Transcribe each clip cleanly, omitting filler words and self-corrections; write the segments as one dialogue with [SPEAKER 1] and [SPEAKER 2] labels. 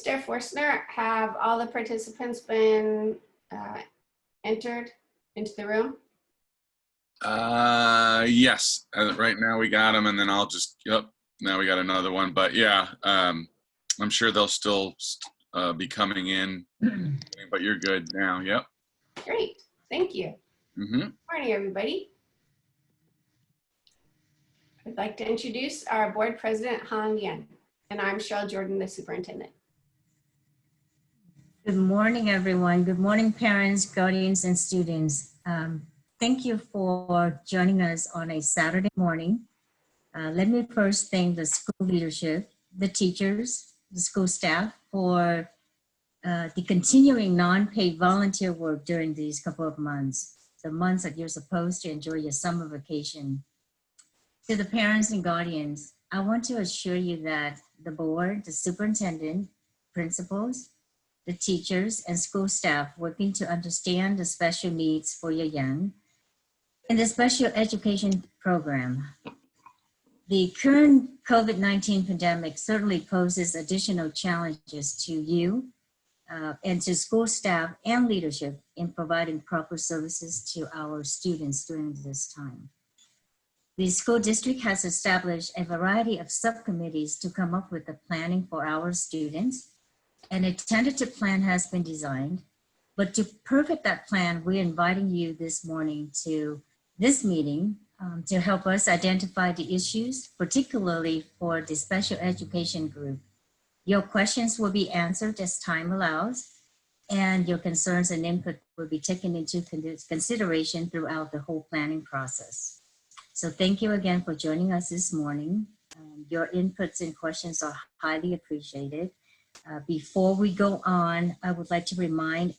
[SPEAKER 1] Mr. Forstner, have all the participants been entered into the room?
[SPEAKER 2] Yes. Right now we got them, and then I'll just, yep, now we got another one. But yeah, I'm sure they'll still be coming in, but you're good now. Yep.
[SPEAKER 1] Great, thank you. Morning, everybody. I'd like to introduce our board president, Han Yen, and I'm Cheryl Jordan, the superintendent.
[SPEAKER 3] Good morning, everyone. Good morning, parents, guardians, and students. Thank you for joining us on a Saturday morning. Let me first thank the school leadership, the teachers, the school staff for the continuing non-paid volunteer work during these couple of months, the months that you're supposed to enjoy your summer vacation. To the parents and guardians, I want to assure you that the board, the superintendent, principals, the teachers and school staff working to understand the special needs for your young in the special education program. The current COVID-19 pandemic certainly poses additional challenges to you and to school staff and leadership in providing proper services to our students during this time. The school district has established a variety of subcommittees to come up with the planning for our students, and a tentative plan has been designed. But to perfect that plan, we're inviting you this morning to this meeting to help us identify the issues, particularly for the special education group. Your questions will be answered as time allows, and your concerns and input will be taken into consideration throughout the whole planning process. So thank you again for joining us this morning. Your inputs and questions are highly appreciated. Before we go on, I would like to remind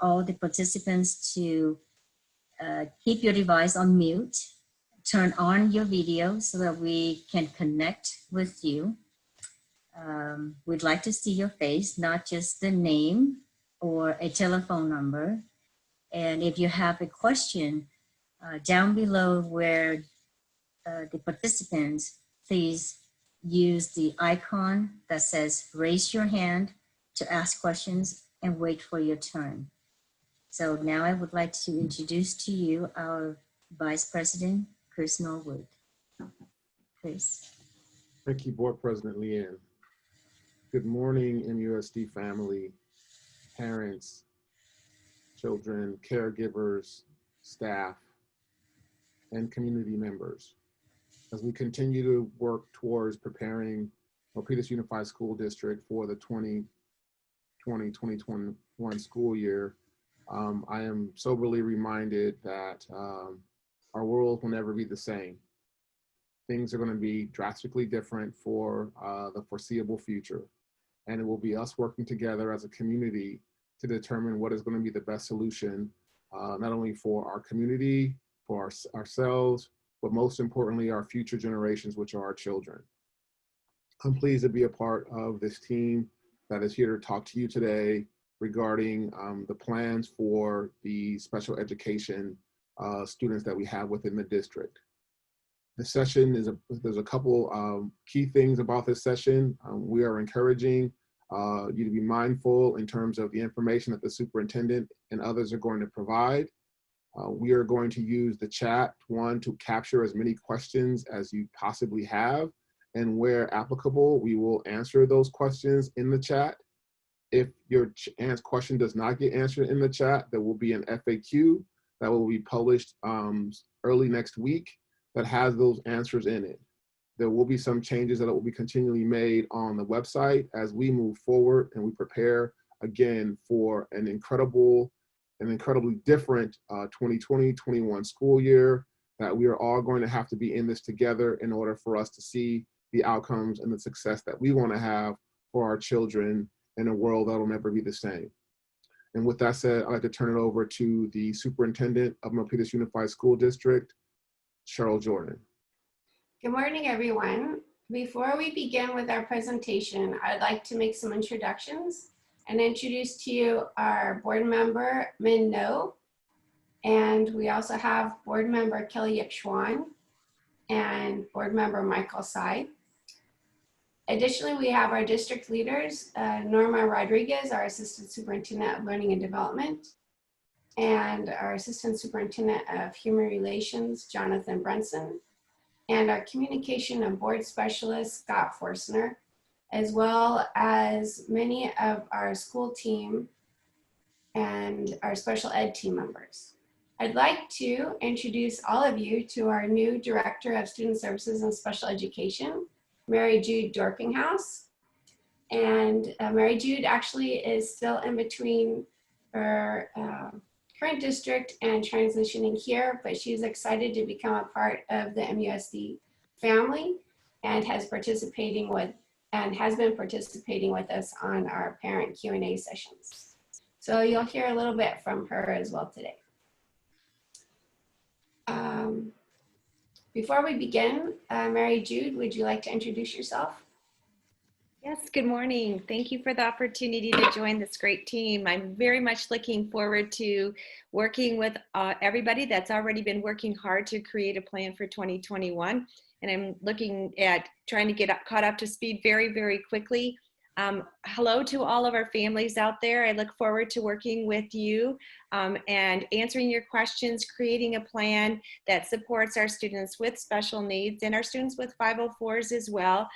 [SPEAKER 3] all the participants to keep your device on mute, turn on your video so that we can connect with you. We'd like to see your face, not just the name or a telephone number. And if you have a question, down below where the participants, please use the icon that says raise your hand to ask questions and wait for your turn. So now I would like to introduce to you our Vice President, Chris Norwood. Chris.
[SPEAKER 4] Thank you, Board President Leanne. Good morning, MUSD family, parents, children, caregivers, staff, and community members. As we continue to work towards preparing Milpitas Unified School District for the 2020-2021 school year, I am soberly reminded that our world will never be the same. Things are going to be drastically different for the foreseeable future. And it will be us working together as a community to determine what is going to be the best solution, not only for our community, for ourselves, but most importantly, our future generations, which are our children. I'm pleased to be a part of this team that is here to talk to you today regarding the plans for the special education students that we have within the district. The session there's a couple key things about this session. We are encouraging you to be mindful in terms of the information that the superintendent and others are going to provide. We are going to use the chat, to capture as many questions as you possibly have, and where applicable, we will answer those questions in the chat. If your question does not get answered in the chat, there will be an FAQ that will be published early next week that has those answers in it. There will be some changes that will be continually made on the website as we move forward and we prepare again for an incredibly different 2020-21 school year, that we are all going to have to be in this together in order for us to see the outcomes and the success that we want to have for our children in a world that will never be the same. And with that said, I'd like to turn it over to the superintendent of Milpitas Unified School District, Cheryl Jordan.
[SPEAKER 1] Good morning, everyone. Before we begin with our presentation, I'd like to make some introductions and introduce to you our board member, Min No. And we also have board member Kelly Yip Schwan and board member Michael Tsai. Additionally, we have our district leaders, Norma Rodriguez, our Assistant Superintendent of Learning and Development, and our Assistant Superintendent of Human Relations, Jonathan Brunson, and our Communication and Board Specialist, Scott Forstner, as well as many of our school team and our special ed team members. I'd like to introduce all of you to our new Director of Student Services and Special Education, Mary Jude Dorpinghouse. And Mary Jude actually is still in between her current district and transitioning here, but she's excited to become a part of the MUSD family and has been participating with us on our parent Q&A sessions. So you'll hear a little bit from her as well today. Before we begin, Mary Jude, would you like to introduce yourself?
[SPEAKER 5] Yes, good morning. Thank you for the opportunity to join this great team. I'm very much looking forward to working with everybody that's already been working hard to create a plan for 2021. And I'm looking at trying to get caught up to speed very, very quickly. Hello to all of our families out there. I look forward to working with you and answering your questions, creating a plan that supports our students with special needs and our students with 504s as well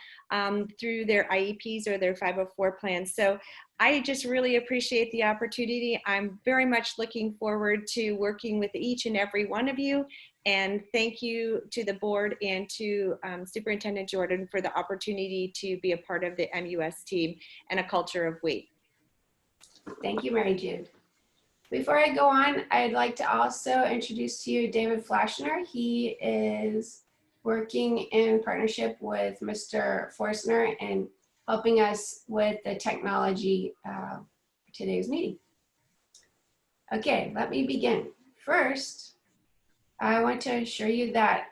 [SPEAKER 5] through their IEPs or their 504 plans. So I just really appreciate the opportunity. I'm very much looking forward to working with each and every one of you. And thank you to the board and to Superintendent Jordan for the opportunity to be a part of the MUS team and a culture of we.
[SPEAKER 1] Thank you, Mary Jude. Before I go on, I'd like to also introduce to you David Flashner. He is working in partnership with Mr. Forstner and helping us with the technology for today's meeting. Okay, let me begin. First, I want to assure you that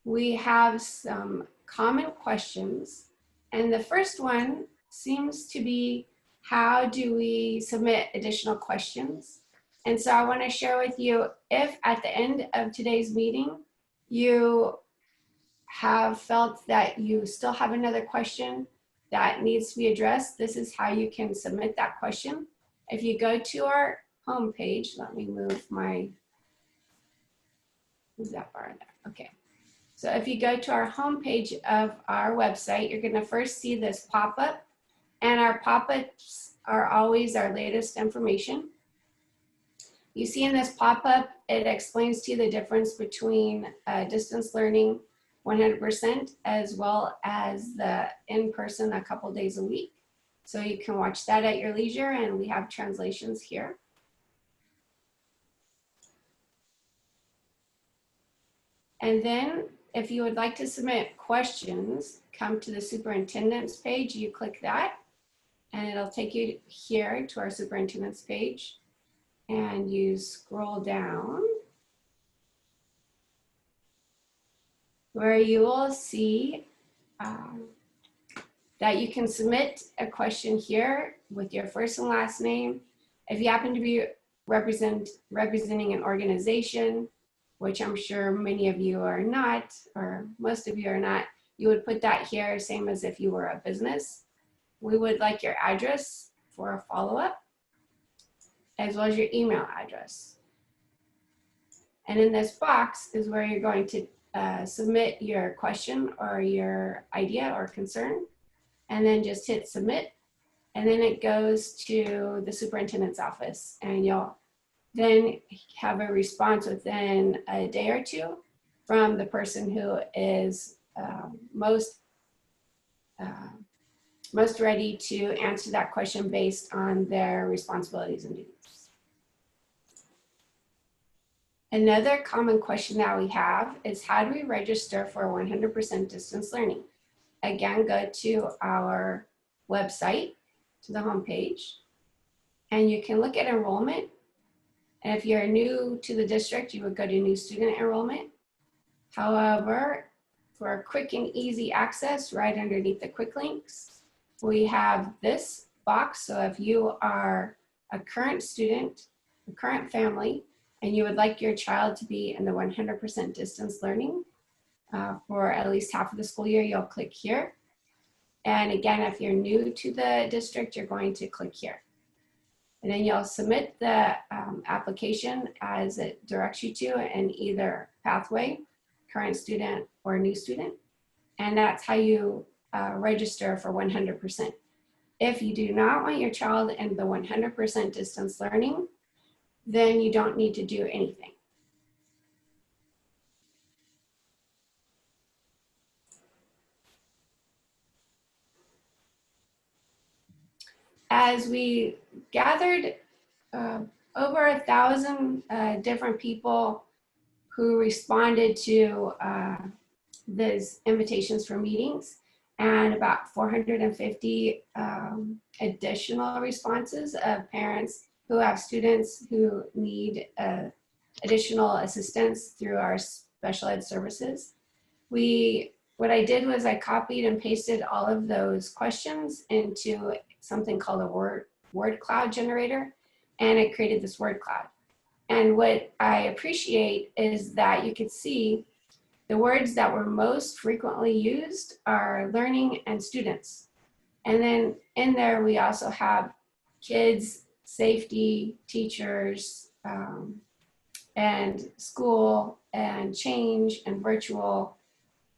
[SPEAKER 1] we have some common questions. And the first one seems to be, how do we submit additional questions? And so I want to share with you, if at the end of today's meeting, you have felt that you still have another question that needs to be addressed, this is how you can submit that question. If you go to our homepage, let me move that bar there. Okay. So if you go to our homepage of our website, you're going to first see this pop-up, and our pop-ups are always our latest information. You see in this pop-up, it explains to you the difference between distance learning 100% as well as the in-person a couple days a week. So you can watch that at your leisure, and we have translations here. And then if you would like to submit questions, come to the superintendent's page, you click that, and it'll take you here to our superintendent's page, and you scroll down where you will see that you can submit a question here with your first and last name. If you happen to be representing an organization, which I'm sure many of you are not, or most of you are not, you would put that here, same as if you were a business. We would like your address for a follow-up, as well as your email address. And in this box is where you're going to submit your question or your idea or concern, and then just hit submit. And then it goes to the superintendent's office, and you'll then have a response within a day or two from the person who is most ready to answer that question based on their responsibilities and duties. Another common question that we have is, how do we register for 100% distance learning? Again, go to our website, to the homepage, and you can look at enrollment. And if you're new to the district, you would go to new student enrollment. However, for quick and easy access, right underneath the quick links, we have this box. So if you are a current student, a current family, and you would like your child to be in the 100% distance learning, for at least half of the school year, you'll click here. And again, if you're new to the district, you're going to click here. And then you'll submit the application as it directs you to in either pathway, current student, or new student. And that's how you register for 100%. If you do not want your child in the 100% distance learning, then you don't need to do anything. As we gathered over 1,000 different people who responded to these invitations for meetings, and about 450 additional responses of parents who have students who need additional assistance through our special ed services. What I did was I copied and pasted all of those questions into something called a word cloud generator, and it created this word cloud. And what I appreciate is that you could see the words that were most frequently used are learning and students. And then in there, we also have kids, safety, teachers, and school, and change, and virtual,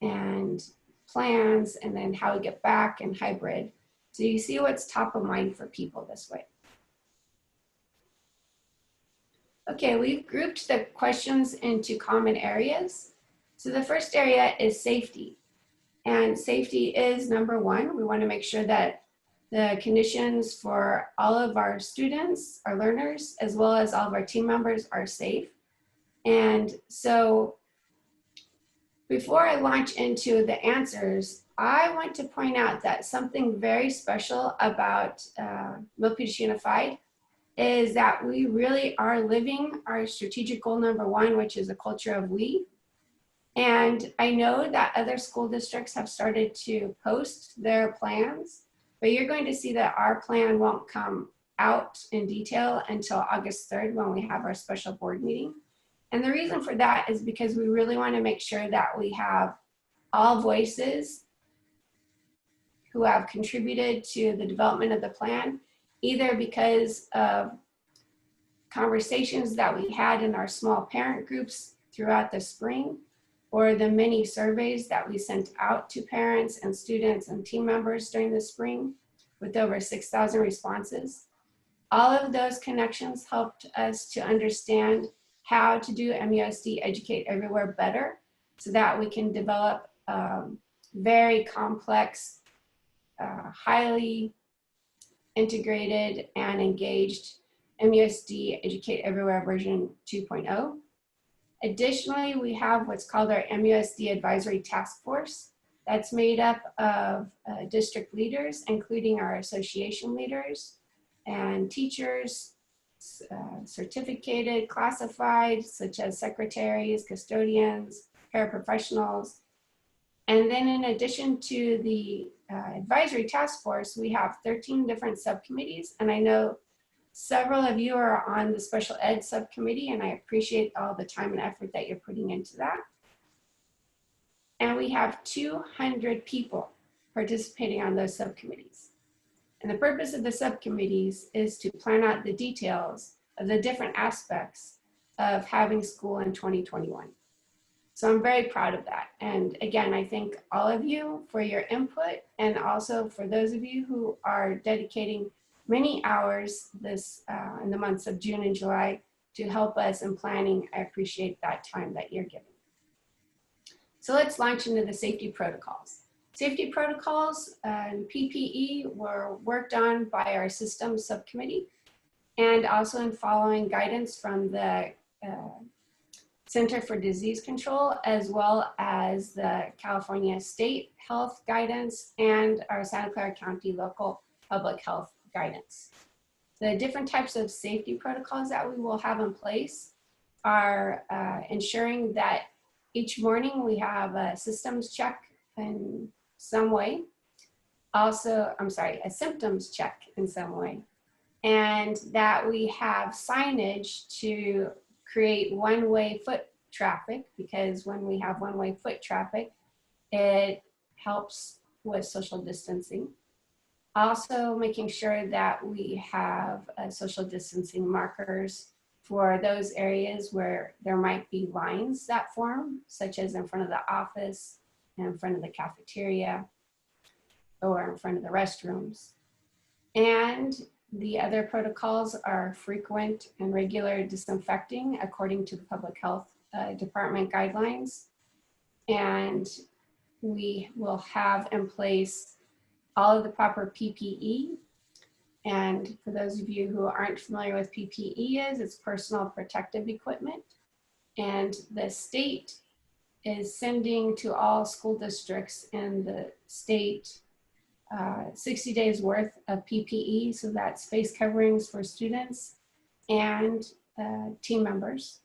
[SPEAKER 1] and plans, and then how we get back, and hybrid. So you see what's top of mind for people this way. Okay, we've grouped the questions into common areas. So the first area is safety. And safety is number one. We want to make sure that the conditions for all of our students, our learners, as well as all of our team members are safe. And so before I launch into the answers, I want to point out that something very special about Milpitas Unified is that we really are living our strategic goal number one, which is a culture of we. And I know that other school districts have started to post their plans, but you're going to see that our plan won't come out in detail until August 3rd when we have our special board meeting. And the reason for that is because we really want to make sure that we have all voices who have contributed to the development of the plan, either because of conversations that we had in our small parent groups throughout the spring, or the many surveys that we sent out to parents and students and team members during the spring with over 6,000 responses. All of those connections helped us to understand how to do MUSD Educate Everywhere better so that we can develop very complex, highly integrated and engaged MUSD Educate Everywhere version 2.0. Additionally, we have what's called our MUSD Advisory Task Force that's made up of district leaders, including our association leaders and teachers, certificated, classified, such as secretaries, custodians, paraprofessionals. And then in addition to the advisory task force, we have 13 different subcommittees. And I know several of you are on the special ed subcommittee, and I appreciate all the time and effort that you're putting into that. And we have 200 people participating on those subcommittees. And the purpose of the subcommittees is to plan out the details of the different aspects of having school in 2021. So I'm very proud of that. And again, I thank all of you for your input, and also for those of you who are dedicating many hours this in the months of June and July to help us in planning. I appreciate that time that you're giving. So let's launch into the safety protocols. Safety protocols and PPE were worked on by our systems subcommittee, and also in following guidance from the Center for Disease Control, as well as the California State Health Guidance and our Santa Clara County local public health guidance. The different types of safety protocols that we will have in place are ensuring that each morning we have a systems check in some way. Also, a symptoms check in some way. And that we have signage to create one-way foot traffic, because when we have one-way foot traffic, it helps with social distancing. Also making sure that we have social distancing markers for those areas where there might be lines that form, such as in front of the office, in front of the cafeteria, or in front of the restrooms. And the other protocols are frequent and regular disinfecting according to the Public Health Department guidelines. And we will have in place all of the proper PPE. And for those of you who aren't familiar with PPE it's personal protective equipment. And the state is sending to all school districts in the state 60 days worth of PPE. So that's face coverings for students and team members,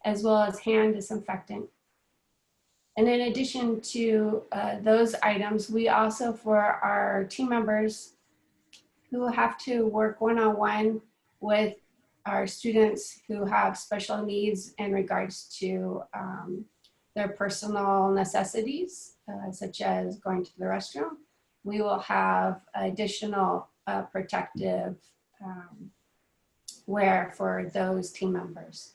[SPEAKER 1] as well as hand disinfectant. And in addition to those items, we also, for our team members who have to work one-on-one with our students who have special needs in regards to their personal necessities, such as going to the restroom, we will have additional protective wear for those team members.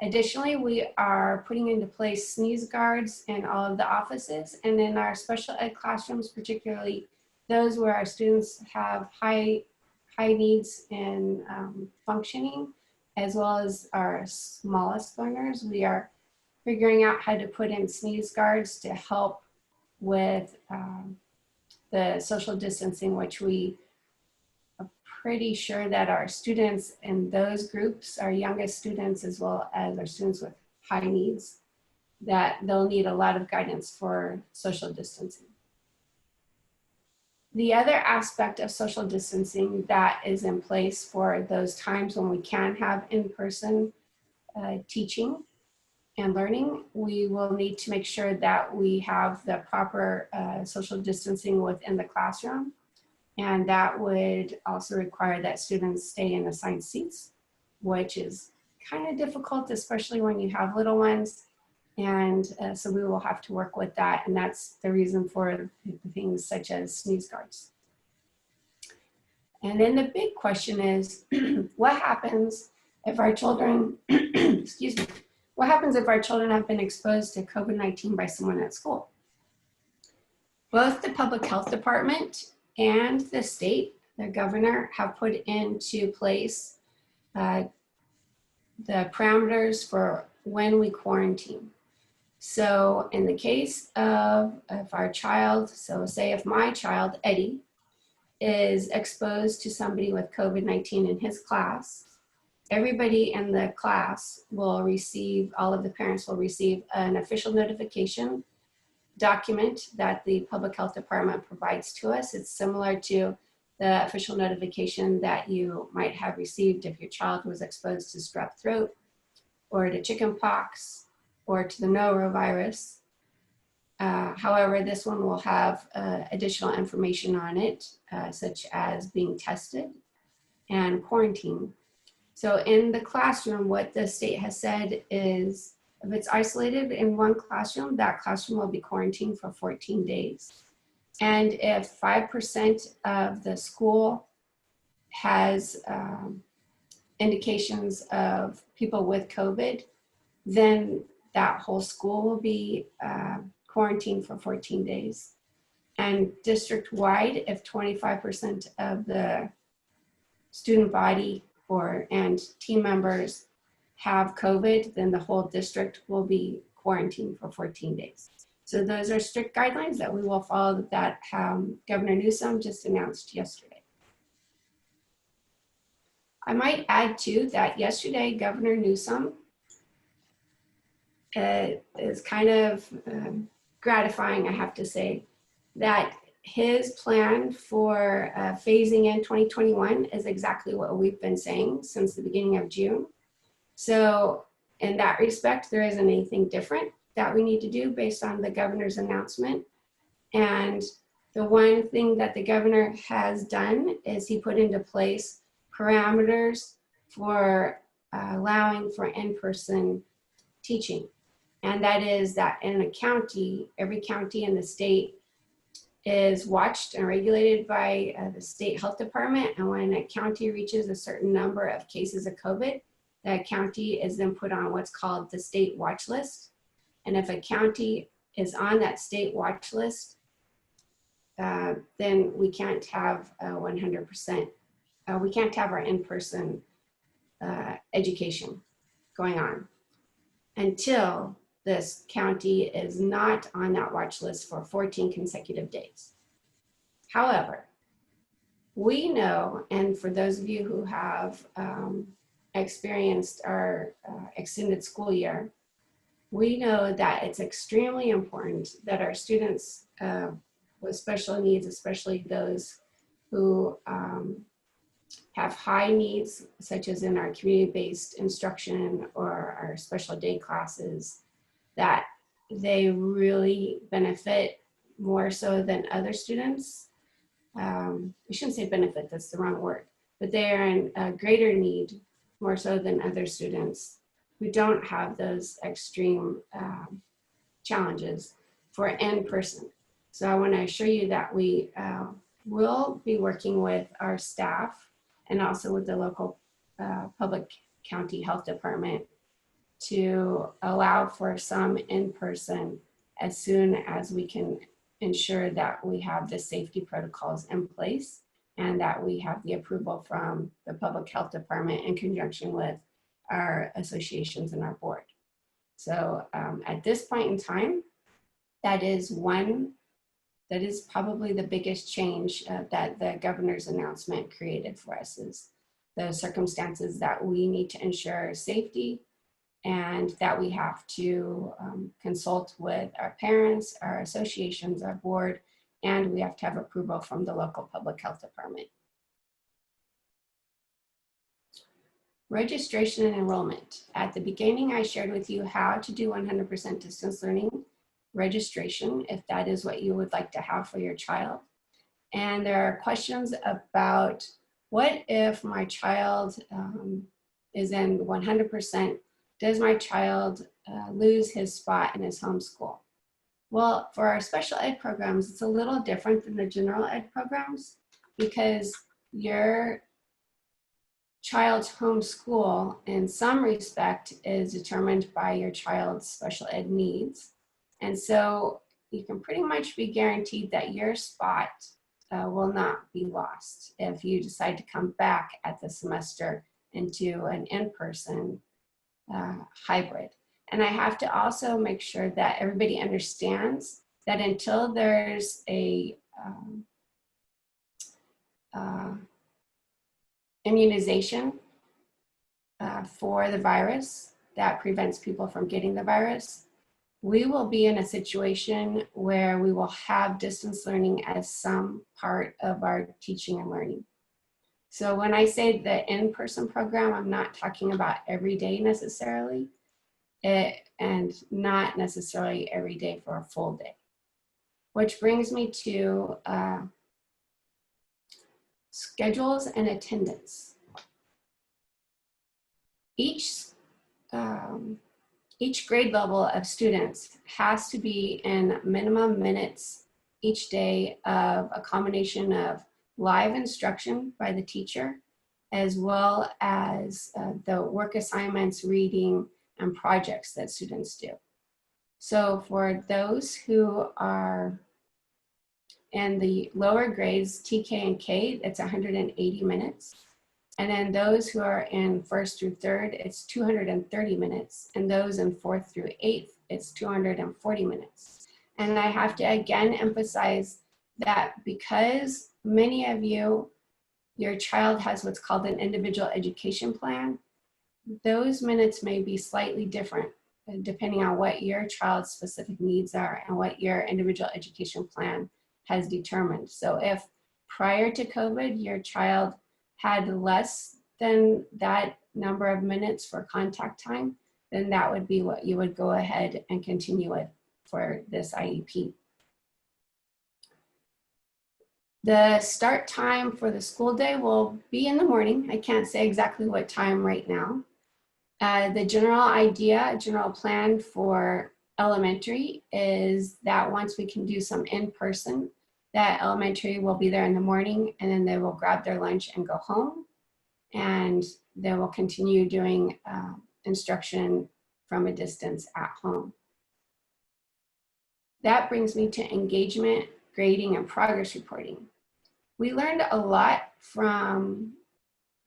[SPEAKER 1] Additionally, we are putting into place sneeze guards in all of the offices and in our special ed classrooms, particularly those where our students have high needs in functioning, as well as our smallest learners. We are figuring out how to put in sneeze guards to help with the social distancing, which we are pretty sure that our students in those groups, our youngest students, as well as our students with high needs, that they'll need a lot of guidance for social distancing. The other aspect of social distancing that is in place for those times when we can have in-person teaching and learning, we will need to make sure that we have the proper social distancing within the classroom. And that would also require that students stay in assigned seats, which is kind of difficult, especially when you have little ones. And so we will have to work with that. And that's the reason for things such as sneeze guards. And then the big question is, what happens if our children, excuse me, what happens if our children have been exposed to COVID-19 by someone at school? Both the Public Health Department and the state, the governor, have put into place the parameters for when we quarantine. So in the case of if our child, so say if my child, Eddie, is exposed to somebody with COVID-19 in his class, everybody in the class will receive, all of the parents will receive an official notification document that the Public Health Department provides to us. It's similar to the official notification that you might have received if your child was exposed to strep throat or to chickenpox or to the norovirus. However, this one will have additional information on it, such as being tested and quarantine. So in the classroom, what the state has said is if it's isolated in one classroom, that classroom will be quarantined for 14 days. And if 5% of the school has indications of people with COVID, then that whole school will be quarantined for 14 days. And district-wide, if 25% of the student body and team members have COVID, then the whole district will be quarantined for 14 days. So those are strict guidelines that we will follow that Governor Newsom just announced yesterday. I might add too that yesterday Governor Newsom is kind of gratifying, I have to say, that his plan for phasing in 2021 is exactly what we've been saying since the beginning of June. So in that respect, there isn't anything different that we need to do based on the governor's announcement. And the one thing that the governor has done is he put into place parameters for allowing for in-person teaching. And that is that in a county, every county in the state is watched and regulated by the state health department. And when a county reaches a certain number of cases of COVID, that county is then put on what's called the state watch list. And if a county is on that state watch list, then we can't have 100%, we can't have our in-person education going on until this county is not on that watch list for 14 consecutive days. However, we know, and for those of you who have experienced our extended school year, we know that it's extremely important that our students with special needs, especially those who have high needs, such as in our community-based instruction or our special day classes, that they really benefit more so than other students. I shouldn't say benefit, that's the wrong word, but they are in a greater need more so than other students who don't have those extreme challenges for in-person. So I want to assure you that we will be working with our staff and also with the local public county health department to allow for some in-person as soon as we can ensure that we have the safety protocols in place and that we have the approval from the public health department in conjunction with our associations and our board. So at this point in time, that is probably the biggest change that the governor's announcement created for us, is the circumstances that we need to ensure safety and that we have to consult with our parents, our associations, our board, and we have to have approval from the local public health department. Registration and enrollment. At the beginning, I shared with you how to do 100% distance learning registration, if that is what you would like to have for your child. And there are questions about, what if my child is in 100%? Does my child lose his spot in his homeschool? Well, for our special ed programs, it's a little different than the general ed programs because your child's homeschool in some respect is determined by your child's special ed needs. And so you can pretty much be guaranteed that your spot will not be lost if you decide to come back at the semester into an in-person hybrid. And I have to also make sure that everybody understands that until there's a immunization for the virus that prevents people from getting the virus, we will be in a situation where we will have distance learning as some part of our teaching and learning. So when I say the in-person program, I'm not talking about every day necessarily, and not necessarily every day for a full day. Which brings me to schedules and attendance. Each grade level of students has to be in minimum minutes each day of a combination of live instruction by the teacher, as well as the work assignments, reading, and projects that students do. So for those who are in the lower grades, TK and K, it's 180 minutes. And then those who are in 1st through 3rd, it's 230 minutes. And those in 4th through 8th, it's 240 minutes. And I have to again emphasize that because many of you, your child has what's called an individual education plan, those minutes may be slightly different depending on what your child's specific needs are and what your individual education plan has determined. So if prior to COVID, your child had less than that number of minutes for contact time, then that would be what you would go ahead and continue with for this IEP. The start time for the school day will be in the morning. I can't say exactly what time right now. The general plan for elementary is that once we can do some in-person, that elementary will be there in the morning, and then they will grab their lunch and go home. And they will continue doing instruction from a distance at home. That brings me to engagement, grading, and progress reporting. We learned a lot from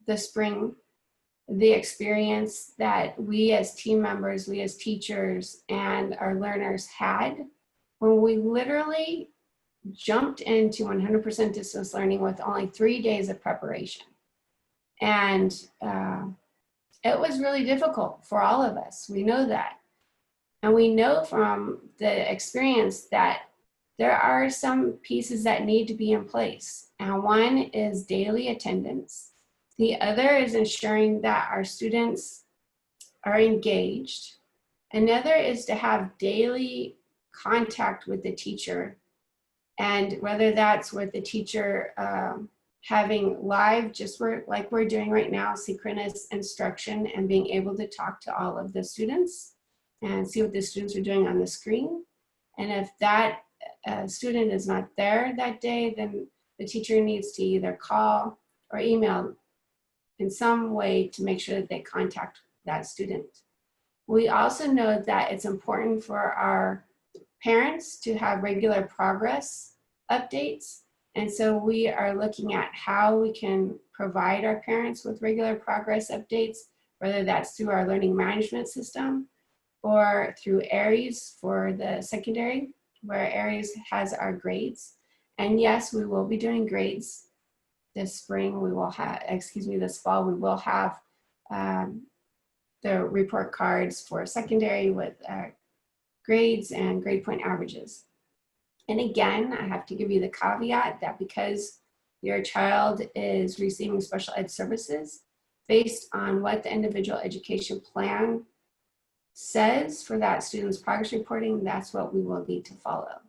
[SPEAKER 1] the spring, the experience that we as team members, we as teachers, and our learners had when we literally jumped into 100% distance learning with only 3 days of preparation. And it was really difficult for all of us. We know that. And we know from the experience that there are some pieces that need to be in place. And one is daily attendance. The other is ensuring that our students are engaged. Another is to have daily contact with the teacher. And whether that's with the teacher having live, just like we're doing right now, synchronous instruction, and being able to talk to all of the students and see what the students are doing on the screen. And if that student is not there that day, then the teacher needs to either call or email in some way to make sure that they contact that student. We also know that it's important for our parents to have regular progress updates. And so we are looking at how we can provide our parents with regular progress updates, whether that's through our learning management system or through Aries for the secondary, where Aries has our grades. And yes, we will be doing grades this spring. We will have, this fall, we will have the report cards for secondary with grades and grade point averages. And again, I have to give you the caveat that because your child is receiving special ed services, based on what the individual education plan says for that student's progress reporting, that's what we will need to follow.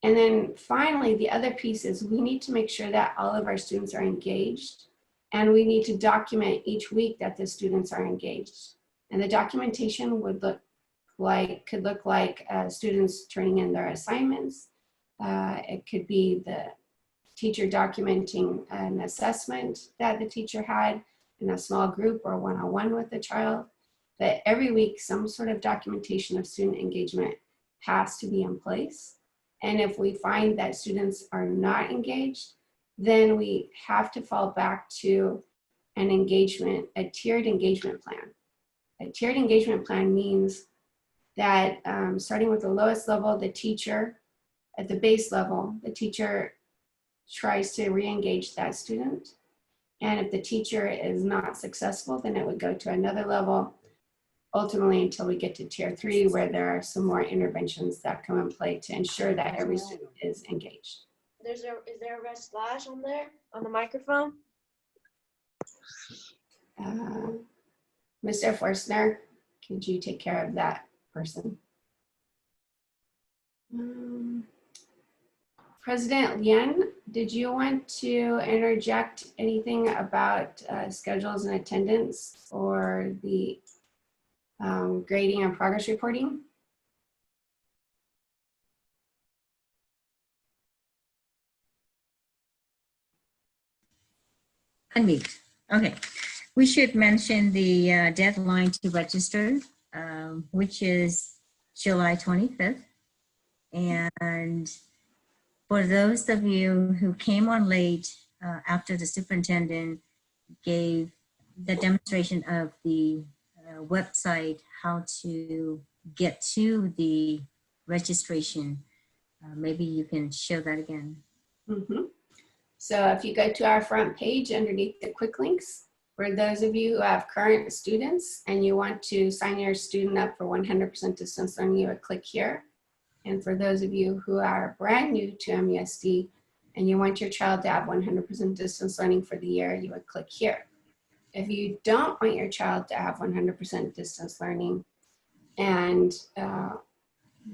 [SPEAKER 1] And then finally, the other piece is we need to make sure that all of our students are engaged, and we need to document each week that the students are engaged. And the documentation could look like students turning in their assignments. It could be the teacher documenting an assessment that the teacher had in a small group or one-on-one with the child. That every week, some sort of documentation of student engagement has to be in place. And if we find that students are not engaged, then we have to fall back to a tiered engagement plan. A tiered engagement plan means that starting with the lowest level, the teacher, at the base level, the teacher tries to re-engage that student. And if the teacher is not successful, then it would go to another level, ultimately until we get to tier 3, where there are some more interventions that come in play to ensure that every student is engaged.
[SPEAKER 6] Is there a red slash on there, on the microphone?
[SPEAKER 1] Mr. Forstner, could you take care of that person? President Lien, did you want to interject anything about schedules and attendance or the grading and progress reporting?
[SPEAKER 3] Unmute. Okay. We should mention the deadline to register, which is July 25th. And for those of you who came on late after the superintendent gave the demonstration of the website, how to get to the registration, maybe you can show that again.
[SPEAKER 1] Mm-hmm. So if you go to our front page underneath the quick links, for those of you who have current students and you want to sign your student up for 100% distance learning, you would click here. And for those of you who are brand new to MUSD and you want your child to have 100% distance learning for the year, you would click here. If you don't want your child to have 100% distance learning and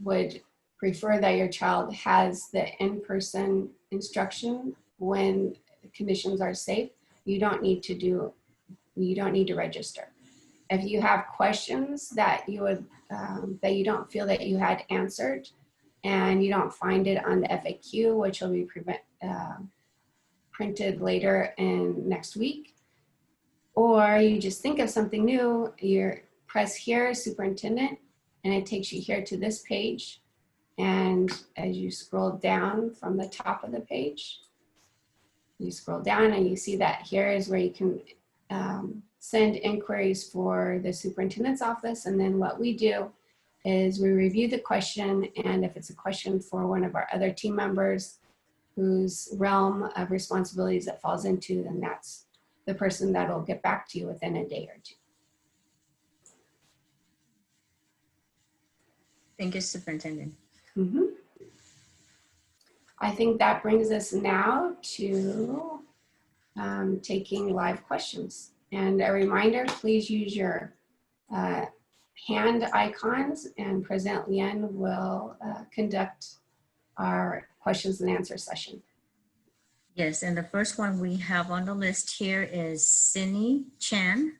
[SPEAKER 1] would prefer that your child has the in-person instruction when the conditions are safe, you don't need to register. if you have questions that you would, that you don't feel that you had answered and you don't find it on the FAQ, which will be printed later in next week, or you just think of something new, you press here, Superintendent, and it takes you here to this page. And as you scroll down from the top of the page, you scroll down and you see that here is where you can send inquiries for the superintendent's office. And then what we do is we review the question, and if it's a question for one of our other team members whose realm of responsibilities it falls into, then that's the person that'll get back to you within a day or two.
[SPEAKER 3] Thank you, Superintendent.
[SPEAKER 1] I think that brings us now to taking live questions. And a reminder, please use your hand icons, and President Lien will conduct our questions and answer session.
[SPEAKER 3] Yes, and the first one we have on the list here is Cindy Chan.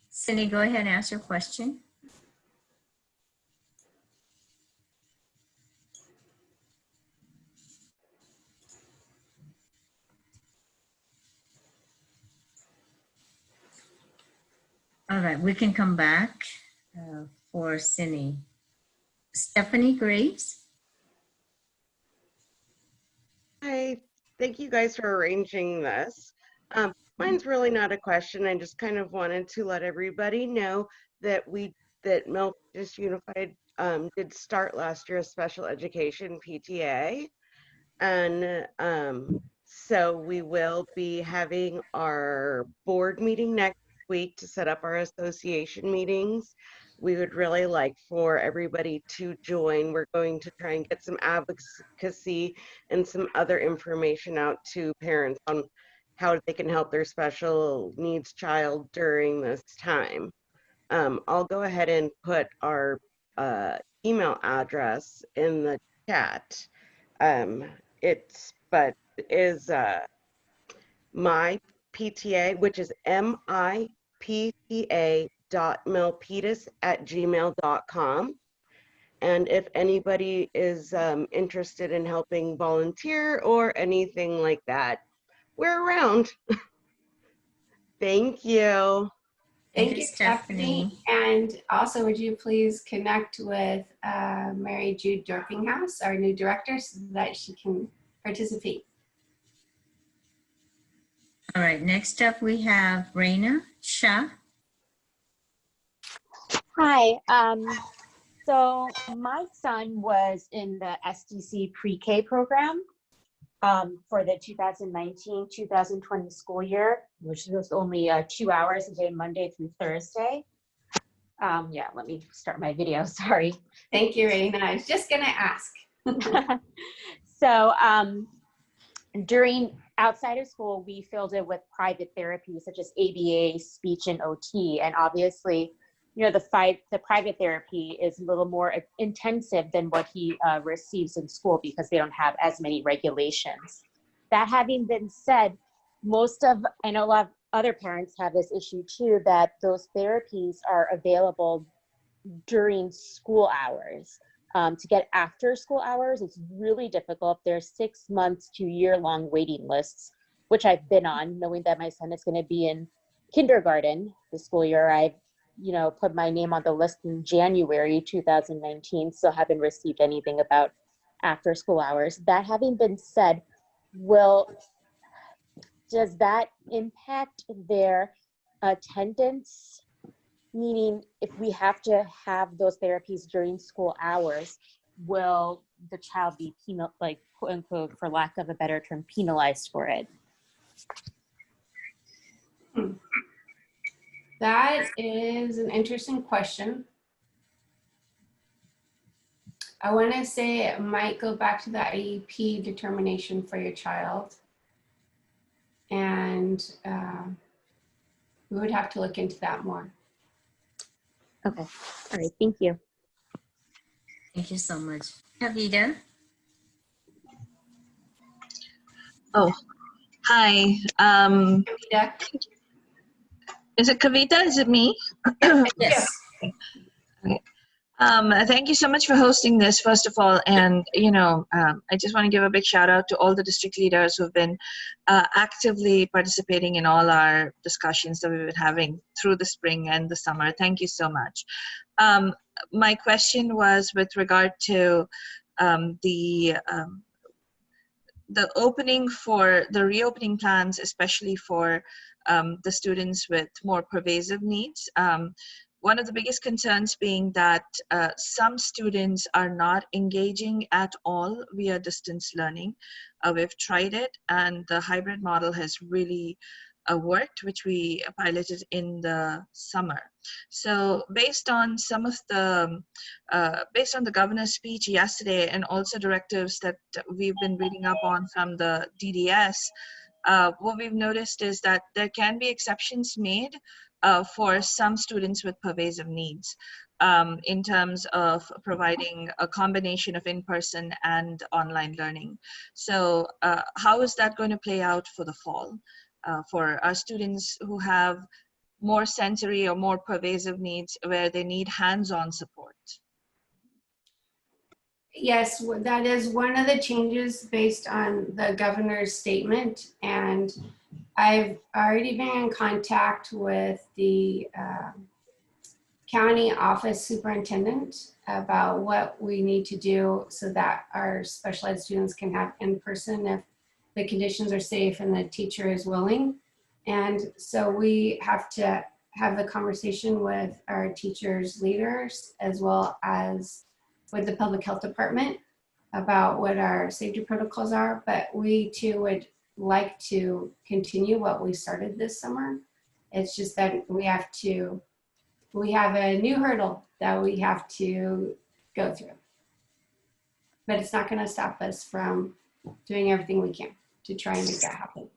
[SPEAKER 3] Cindy, go ahead and ask your question. All right, we can come back for Cindy. Stephanie Graves.
[SPEAKER 7] Hi, thank you guys for arranging this. Mine's really not a question. I just kind of wanted to let everybody know that Milpitas Unified did start last year a special education PTA. And so we will be having our board meeting next week to set up our association meetings. We would really like for everybody to join. We're going to try and get some advocacy and some other information out to parents on how they can help their special needs child during this time. I'll go ahead and put our email address in the chat. It is my PTA, which is mipta.milpitas@gmail.com. And if anybody is interested in helping volunteer or anything like that, we're around. Thank you.
[SPEAKER 1] Thank you, Stephanie. And also, would you please connect with Mary Jude Dorpinghouse, our new director, so that she can participate.
[SPEAKER 3] All right, next up we have Raina Shah.
[SPEAKER 8] Hi, so my son was in the SDC pre-K program for the 2019-2020 school year, which was only 2 hours a day, Monday through Thursday. Yeah, let me start my video, sorry.
[SPEAKER 1] Thank you, Raina. I was just gonna ask.
[SPEAKER 8] So during outside of school, we filled it with private therapy, such as ABA, speech, and OT. And obviously, you know, the private therapy is a little more intensive than what he receives in school because they don't have as many regulations. That having been said, I know a lot of other parents have this issue too, that those therapies are available during school hours. To get after school hours, it's really difficult. There's 6 months to year-long waiting lists, which I've been on, knowing that my son is going to be in kindergarten this school year. I've, put my name on the list in January 2019, so haven't received anything about after school hours. That having been said, does that impact their attendance? Meaning, if we have to have those therapies during school hours, will the child be quote unquote, for lack of a better term, penalized for it?
[SPEAKER 1] That is an interesting question. I want to say it might go back to the IEP determination for your child. And we would have to look into that more.
[SPEAKER 8] Okay, all right, thank you.
[SPEAKER 3] Thank you so much. Kavita.
[SPEAKER 9] Oh, Hi.
[SPEAKER 1] Kavita?
[SPEAKER 9] Is it Kavita? Is it me?
[SPEAKER 3] Yes.
[SPEAKER 9] Thank you so much for hosting this, first of all. And, I just want to give a big shout out to all the district leaders who've been actively participating in all our discussions that we've been having through the spring and the summer. Thank you so much. My question was with regard to the reopening plans, especially for the students with more pervasive needs. One of the biggest concerns being that some students are not engaging at all via distance learning. We've tried it, and the hybrid model has really worked, which we piloted in the summer. So based on the governor's speech yesterday, and also directives that we've been reading up on from the DDS, what we've noticed is that there can be exceptions made for some students with pervasive needs in terms of providing a combination of in-person and online learning. So how is that going to play out for the fall for our students who have more sensory or more pervasive needs where they need hands-on support?
[SPEAKER 1] Yes, that is one of the changes based on the governor's statement. And I've already been in contact with the county office superintendent about what we need to do so that our special ed students can have in person if the conditions are safe and the teacher is willing. And so we have to have the conversation with our teachers' leaders as well as with the public health department about what our safety protocols are. But we too would like to continue what we started this summer. It's just that we have a new hurdle that we have to go through. But it's not going to stop us from doing everything we can to try and make that happen.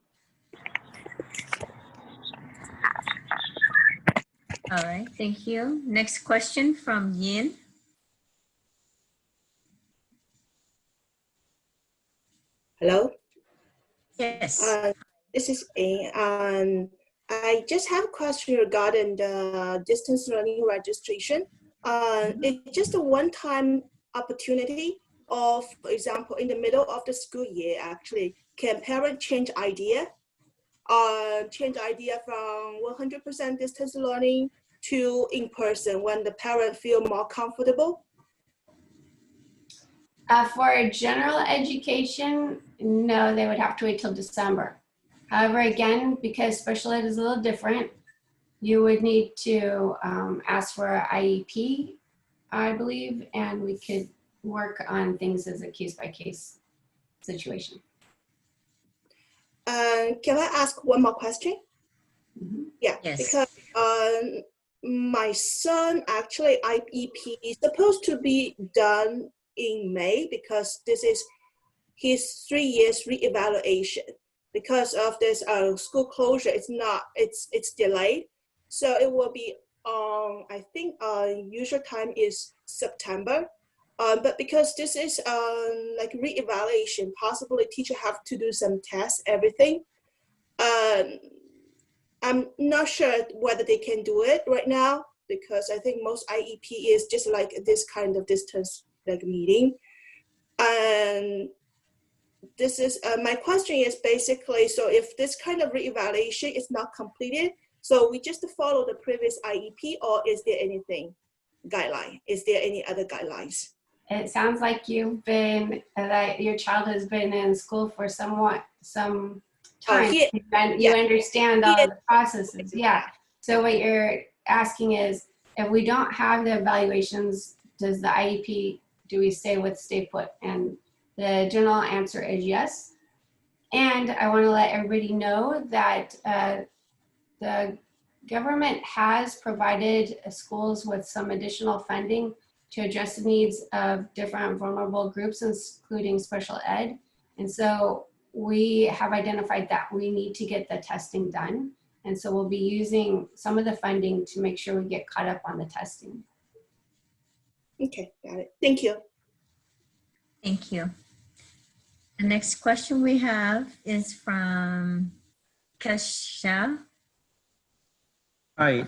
[SPEAKER 3] All right, thank you. Next question from Yin.
[SPEAKER 6] Hello.
[SPEAKER 3] Yes.
[SPEAKER 6] This is A. I just have a question regarding the distance learning registration. It's just a one-time opportunity, or for example, in the middle of the school year, actually, can parents change idea? Change idea from 100% distance learning to in-person when the parent feel more comfortable?
[SPEAKER 1] For general education, no, they would have to wait till December. However, again, because special ed is a little different, you would need to ask for an IEP, I believe, and we could work on things as a case-by-case situation.
[SPEAKER 6] Can I ask one more question?
[SPEAKER 1] Mm-hmm.
[SPEAKER 6] Yeah,
[SPEAKER 3] Yes.
[SPEAKER 6] because my son actually IEP is supposed to be done in May because this is his 3 years reevaluation. Because of this school closure, it's delayed. So it will be I think usual time is September. But because this is like reevaluation, possibly teacher have to do some tests, everything. I'm not sure whether they can do it right now because I think most IEP is just like this kind of distance like meeting. And this is my question is basically, so if this kind of reevaluation is not completed, so we just follow the previous IEP, or is there anything guideline? Is there any other guidelines?
[SPEAKER 1] It sounds like you've been, that your child has been in school for some time. You understand all the processes, yeah. So what you're asking is, if we don't have the evaluations, does the IEP, do we stay put? And the general answer is yes. And I want to let everybody know that the government has provided schools with some additional funding to address the needs of different vulnerable groups, including special ed. And so we have identified that we need to get the testing done. And so we'll be using some of the funding to make sure we get caught up on the testing.
[SPEAKER 6] Okay, got it. Thank you.
[SPEAKER 3] Thank you. The next question we have is from Kasha.
[SPEAKER 10] Hi,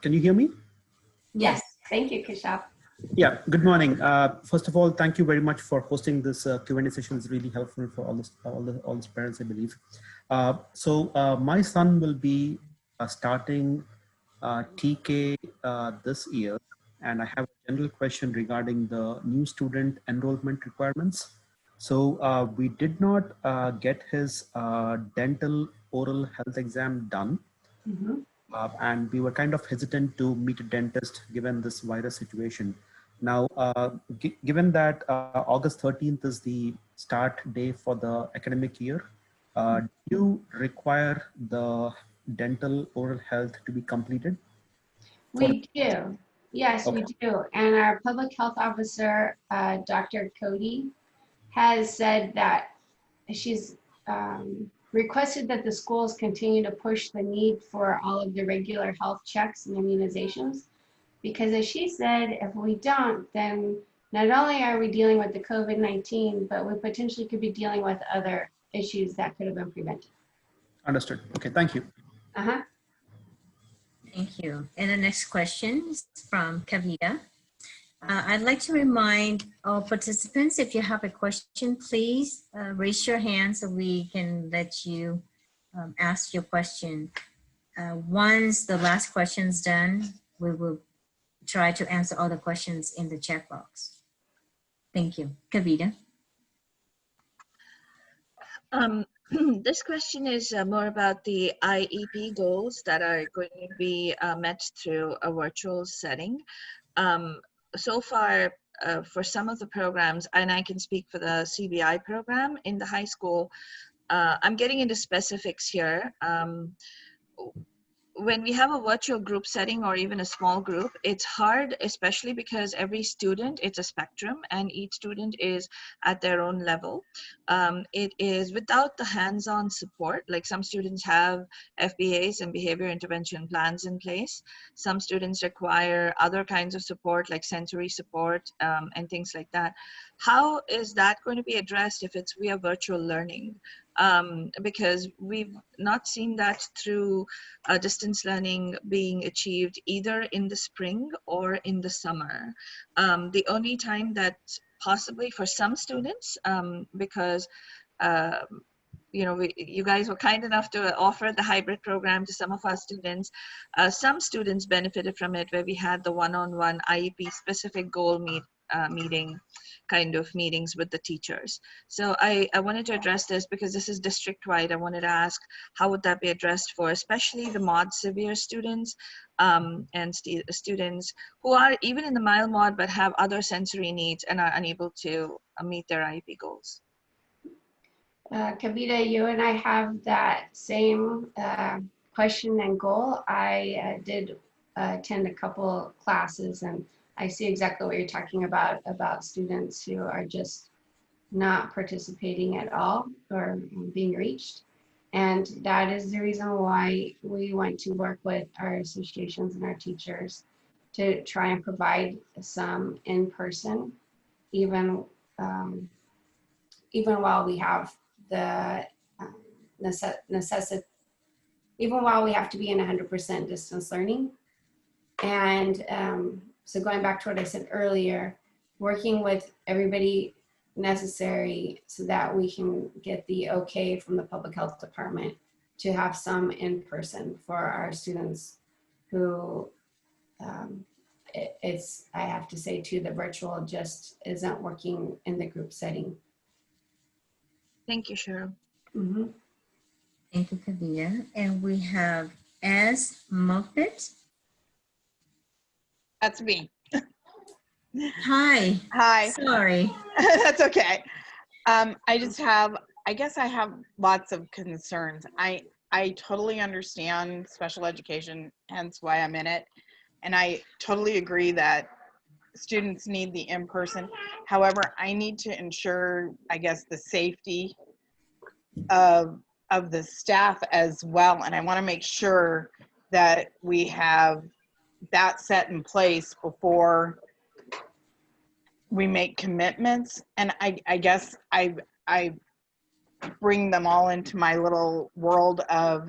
[SPEAKER 10] can you hear me?
[SPEAKER 1] Yes, thank you, Kishap.
[SPEAKER 10] Yeah, good morning. First of all, thank you very much for hosting this Q&A session. It's really helpful for all the parents, I believe. My son will be starting TK this year, and I have a general question regarding the new student enrollment requirements. So we did not get his dental oral health exam done.
[SPEAKER 1] Mhm.
[SPEAKER 10] And we were kind of hesitant to meet a dentist given this virus situation. Now, given that August 13th is the start day for the academic year, do you require the dental oral health to be completed?
[SPEAKER 1] We do. Yes, we do. And our public health officer, Dr. Cody, has said that she's requested that the schools continue to push the need for all of the regular health checks and immunizations. Because as she said, if we don't, then not only are we dealing with the COVID-19, but we potentially could be dealing with other issues that could have been prevented.
[SPEAKER 10] Understood. Okay, thank you.
[SPEAKER 1] Uh-huh.
[SPEAKER 3] Thank you. And the next question is from Kavita. I'd like to remind all participants, if you have a question, please raise your hand so we can let you ask your question. Once the last question is done, we will try to answer all the questions in the chat box. Thank you. Kavita.
[SPEAKER 9] This question is more about the IEP goals that are going to be met through a virtual setting. So far, for some of the programs, and I can speak for the CBI program in the high school, I'm getting into specifics here. When we have a virtual group setting or even a small group, it's hard, especially because every student, it's a spectrum and each student is at their own level. It is without the hands-on support, like some students have FBAs and behavior intervention plans in place. Some students require other kinds of support like sensory support and things like that. How is that going to be addressed if it's via virtual learning? Because we've not seen that through distance learning being achieved either in the spring or in the summer. The only time that possibly for some students, because you know, you guys were kind enough to offer the hybrid program to some of our students. Some students benefited from it where we had the one-on-one IEP specific goal meeting kind of meetings with the teachers. So I wanted to address this because this is district-wide. I wanted to ask, how would that be addressed for especially the mod severe students and students who are even in the mild mod but have other sensory needs and are unable to meet their IEP goals?
[SPEAKER 1] Kavita, you and I have that same question and goal. I did attend a couple classes and I see exactly what you're talking about students who are just not participating at all or being reached. And that is the reason why we want to work with our associations and our teachers to try and provide some in-person, even while we have the necessity, even while we have to be in 100% distance learning. And so going back to what I said earlier, working with everybody necessary so that we can get the okay from the public health department to have some in person for our students who I have to say too, the virtual just isn't working in the group setting.
[SPEAKER 9] Thank you, Cheryl.
[SPEAKER 1] Mm-hmm.
[SPEAKER 3] Thank you, Kavita. And we have S. Muppet.
[SPEAKER 11] That's me.
[SPEAKER 3] Hi.
[SPEAKER 11] Hi.
[SPEAKER 3] Sorry.
[SPEAKER 11] That's okay. I guess I have lots of concerns. I totally understand special education, hence why I'm in it. And I totally agree that students need the in-person. However, I need to ensure, I guess, the safety of the staff as well. And I want to make sure that we have that set in place before we make commitments. And I guess I bring them all into my little world of,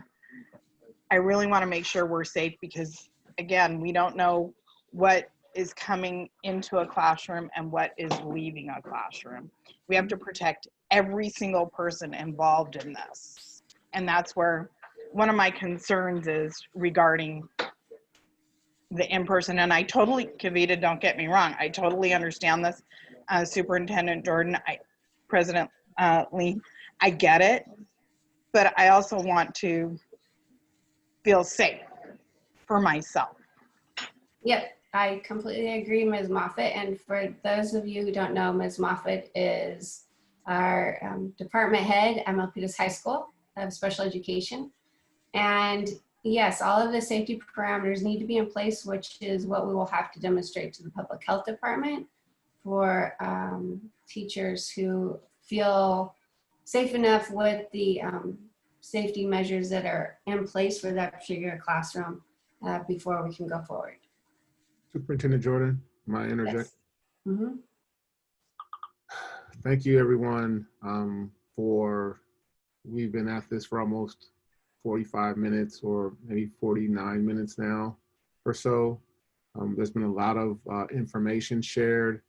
[SPEAKER 11] I really want to make sure we're safe, because again, we don't know what is coming into a classroom and what is leaving a classroom. We have to protect every single person involved in this. And that's where one of my concerns is regarding the in-person. And I totally, Kavita, don't get me wrong, I totally understand this. Superintendent Jordan, President Lee, I get it, but I also want to feel safe for myself.
[SPEAKER 1] Yep, I completely agree, Ms. Moffett. And for those of you who don't know, Ms. Moffett is our department head at Milpitas High School of Special Education. And yes, all of the safety parameters need to be in place, which is what we will have to demonstrate to the public health department for teachers who feel safe enough with the safety measures that are in place for that particular classroom before we can go forward.
[SPEAKER 4] Superintendent Jordan, may I interject?
[SPEAKER 1] Yes. Mm-hmm.
[SPEAKER 4] Thank you, everyone, we've been at this for almost 45 minutes or maybe 49 minutes now or so. There's been a lot of information shared,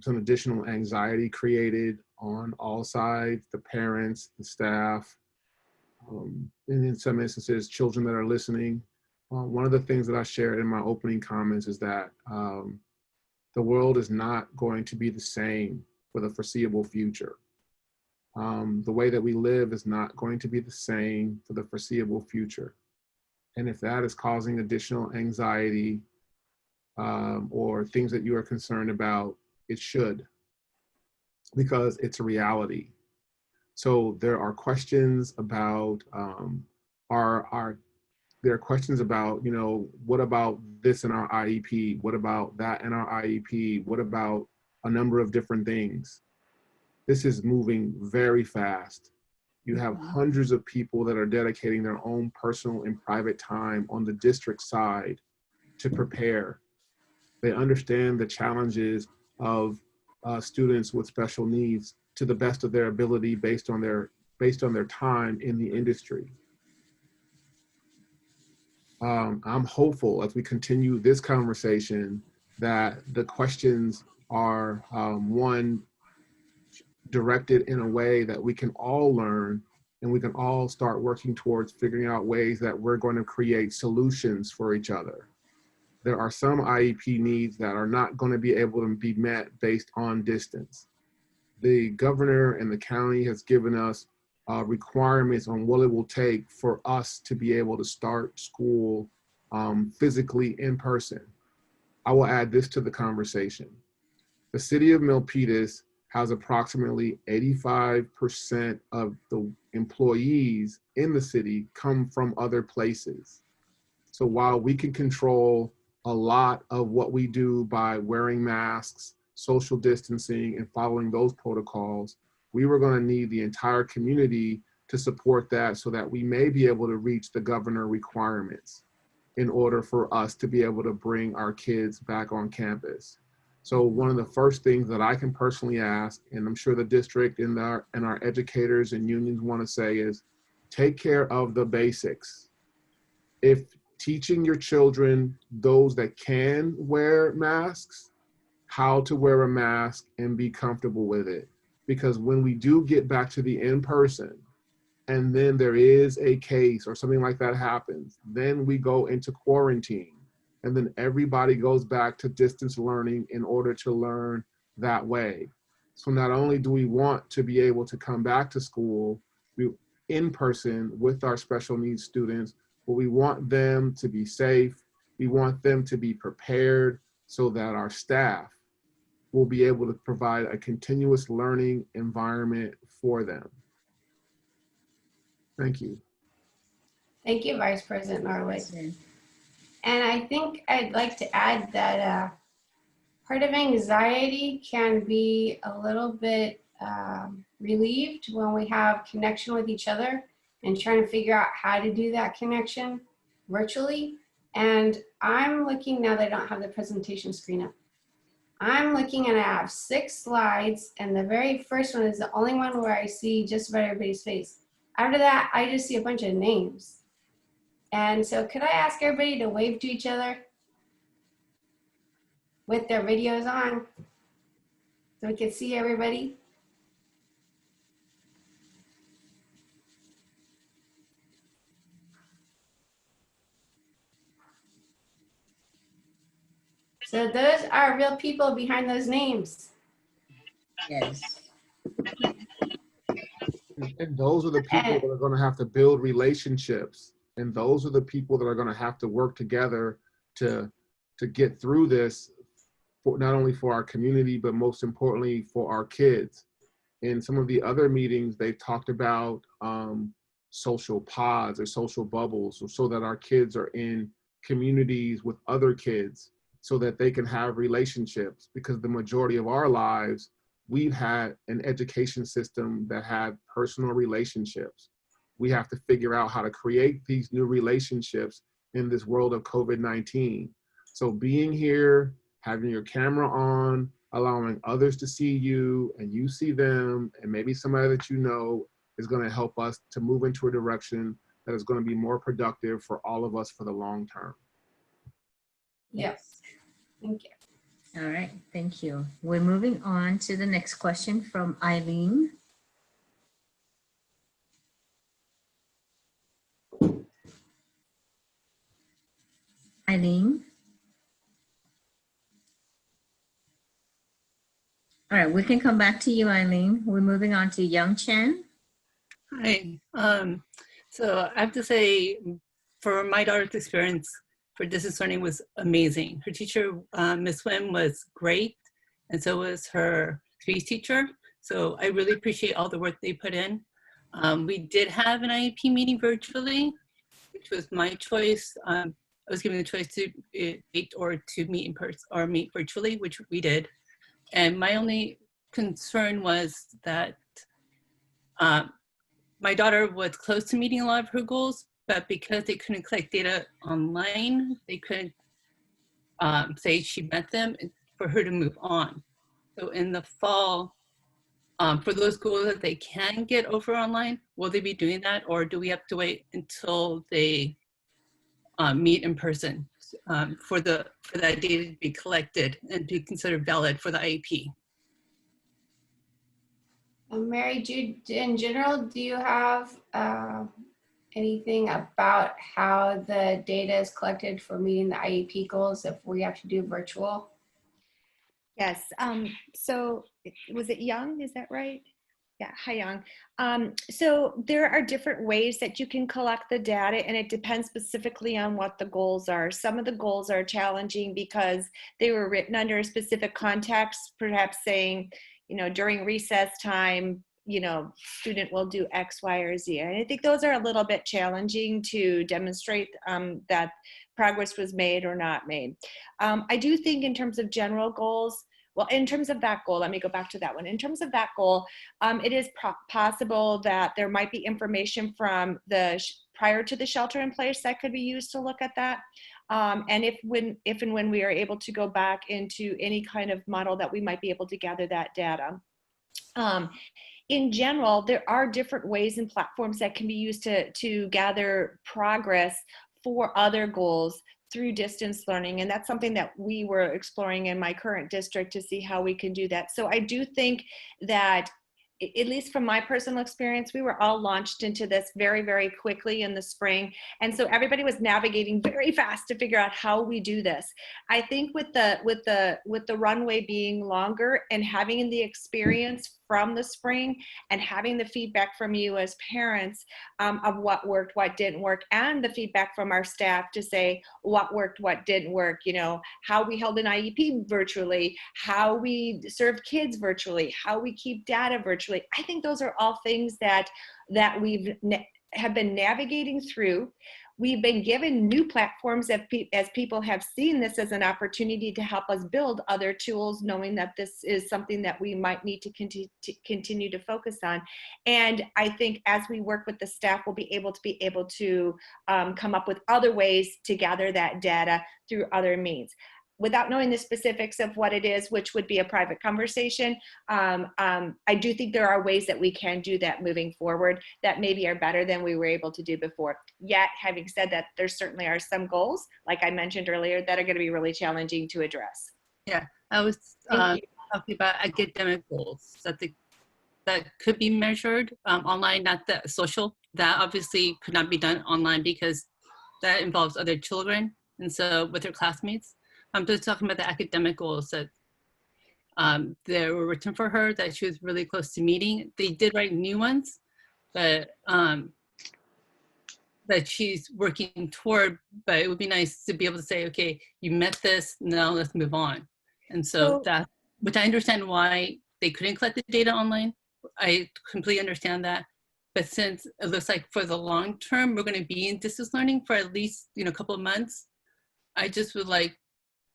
[SPEAKER 4] some additional anxiety created on all sides, the parents, the staff, and in some instances, children that are listening. One of the things that I shared in my opening comments is that the world is not going to be the same for the foreseeable future. The way that we live is not going to be the same for the foreseeable future. And if that is causing additional anxiety or things that you are concerned about, it should, because it's a reality. So there are questions about there are questions about, you know, what about this in our IEP? What about that in our IEP? What about a number of different things? This is moving very fast. You have hundreds of people that are dedicating their own personal and private time on the district side to prepare. They understand the challenges of students with special needs to the best of their ability based on their time in the industry. I'm hopeful as we continue this conversation that the questions are one, directed in a way that we can all learn and we can all start working towards figuring out ways that we're going to create solutions for each other. There are some IEP needs that are not going to be able to be met based on distance. The governor and the county has given us requirements on what it will take for us to be able to start school physically in person. I will add this to the conversation. The city of Milpitas has approximately 85% of the employees in the city come from other places. So while we can control a lot of what we do by wearing masks, social distancing, and following those protocols, we were going to need the entire community to support that so that we may be able to reach the governor requirements in order for us to be able to bring our kids back on campus. So one of the first things that I can personally ask, and I'm sure the district and our educators and unions want to say, is take care of the basics. If teaching your children, those that can wear masks, how to wear a mask and be comfortable with it. Because when we do get back to the in-person, and then there is a case or something like that happens, then we go into quarantine. And then everybody goes back to distance learning in order to learn that way. So not only do we want to be able to come back to school in person with our special needs students, but we want them to be safe. We want them to be prepared so that our staff will be able to provide a continuous learning environment for them. Thank you.
[SPEAKER 1] Thank you, Vice President Norwood. And I think I'd like to add that part of anxiety can be a little bit relieved when we have connection with each other and trying to figure out how to do that connection virtually. And I'm looking now that I don't have the presentation screen up. I'm looking and I have 6 slides, and the very first one is the only one where I see just about everybody's face. After that, I just see a bunch of names. And so could I ask everybody to wave to each other with their videos on so we can see everybody? So those are real people behind those names.
[SPEAKER 3] Yes.
[SPEAKER 4] And those are the people that are going to have to build relationships. And those are the people that are going to have to work together to get through this, for not only for our community, but most importantly for our kids. In some of the other meetings, they've talked about social pods or social bubbles, so that our kids are in communities with other kids so that they can have relationships, because the majority of our lives, we've had an education system that had personal relationships. We have to figure out how to create these new relationships in this world of COVID-19. So being here, having your camera on, allowing others to see you and you see them, and maybe somebody that you know, is going to help us to move into a direction that is going to be more productive for all of us for the long term.
[SPEAKER 1] Yes. Thank you.
[SPEAKER 3] All right, thank you. We're moving on to the next question from Eileen. Eileen. All right, we can come back to you, Eileen. We're moving on to Young Chen.
[SPEAKER 12] Hi. So I have to say, for my daughter's experience for distance learning was amazing. Her teacher, Miss Wim, was great, and so was her speech teacher. So I really appreciate all the work they put in. We did have an IEP meeting virtually, which was my choice. I was given the choice to meet or to meet in person or meet virtually, which we did. And my only concern was that my daughter was close to meeting a lot of her goals, but because they couldn't collect data online, they couldn't say she met them for her to move on. So in the fall, for those goals that they can get over online, will they be doing that, or do we have to wait until they meet in person for that data to be collected and be considered valid for the IEP?
[SPEAKER 1] Mary Jude, in general, do you have anything about how the data is collected for meeting the IEP goals if we have to do virtual?
[SPEAKER 5] Yes. So was it Young? Is that right? Yeah. Hi, Young. So there are different ways that you can collect the data, and it depends specifically on what the goals are. Some of the goals are challenging because they were written under a specific context, perhaps saying, you know, during recess time, you know, student will do X, Y, or Z. And I think those are a little bit challenging to demonstrate that progress was made or not made. I do think in terms of general goals, well, in terms of that goal, let me go back to that one. In terms of that goal, it is possible that there might be information from the prior to the shelter in place that could be used to look at that. And if and when we are able to go back into any kind of model that we might be able to gather that data. In general, there are different ways and platforms that can be used to gather progress for other goals through distance learning. And that's something that we were exploring in my current district to see how we can do that. So I do think that, at least from my personal experience, we were all launched into this very, very quickly in the spring. And so everybody was navigating very fast to figure out how we do this. I think with the runway being longer and having the experience from the spring and having the feedback from you as parents of what worked, what didn't work, and the feedback from our staff to say what worked, what didn't work, you know, how we held an IEP virtually, how we serve kids virtually, how we keep data virtually. I think those are all things that we've have been navigating through. We've been given new platforms as people have seen this as an opportunity to help us build other tools, knowing that this is something that we might need to continue to focus on. And I think as we work with the staff, we'll be able to come up with other ways to gather that data through other means. without knowing the specifics of what it is, which would be a private conversation, I do think there are ways that we can do that moving forward that maybe are better than we were able to do before. Yet, having said that, there certainly are some goals, like I mentioned earlier, that are going to be really challenging to address.
[SPEAKER 12] Yeah, I was talking about academic goals that could be measured online, not the social. That obviously could not be done online because that involves other children, and so with their classmates. I'm just talking about the academic goals that they were written for her that she was really close to meeting. They did write new ones, but that she's working toward, but it would be nice to be able to say, okay, you met this, now let's move on. And so that, which I understand why they couldn't collect the data online. I completely understand that. But since it looks like for the long term, we're going to be in distance learning for at least, a couple of months, I just would like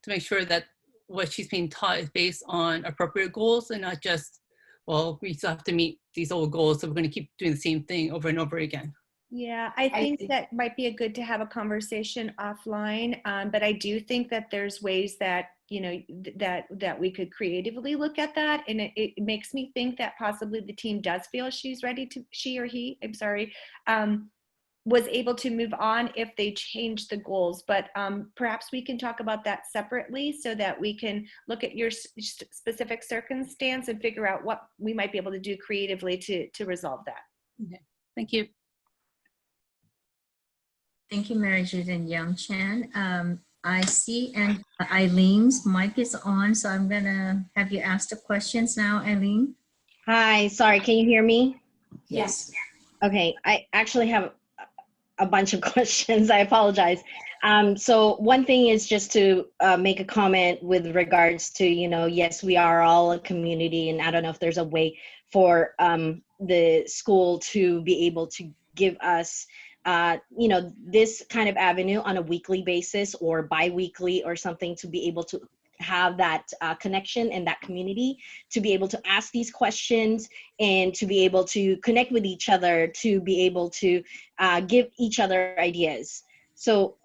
[SPEAKER 12] to make sure that what she's being taught is based on appropriate goals and not just, well, we still have to meet these old goals, so we're going to keep doing the same thing over and over again.
[SPEAKER 5] Yeah, I think that might be a good to have a conversation offline, but I do think that there's ways that, that we could creatively look at that. And it makes me think that possibly the team does feel she's ready to, she or he, I'm sorry, was able to move on if they change the goals. But perhaps we can talk about that separately so that we can look at your specific circumstance and figure out what we might be able to do creatively to resolve that.
[SPEAKER 12] Okay, thank you.
[SPEAKER 3] Thank you, Mary Jude and Young Chan. I see and Eileen's mic is on, so I'm gonna have you ask the questions now, Eileen.
[SPEAKER 13] Hi, sorry, can you hear me?
[SPEAKER 3] Yes.
[SPEAKER 13] Okay, I actually have a bunch of questions. I apologize. So one thing is just to make a comment with regards to, yes, we are all a community, and I don't know if there's a way for the school to be able to give us this kind of avenue on a weekly basis or bi-weekly or something, to be able to have that connection and that community, to be able to ask these questions and to be able to connect with each other, to be able to give each other ideas. So,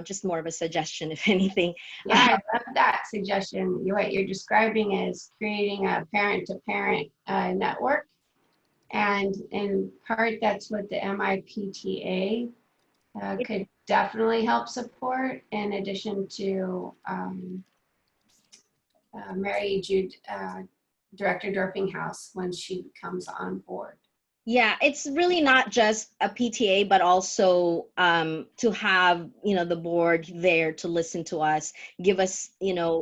[SPEAKER 13] just more of a suggestion, if anything.
[SPEAKER 1] Yeah, I love that suggestion. What you're describing is creating a parent-to-parent network. And in part, that's what the MIPTA could definitely help support, in addition to Mary Jude, Director Dorpinghouse, when she comes on board.
[SPEAKER 13] Yeah, it's really not just a PTA, but also to have, the board there to listen to us, give us,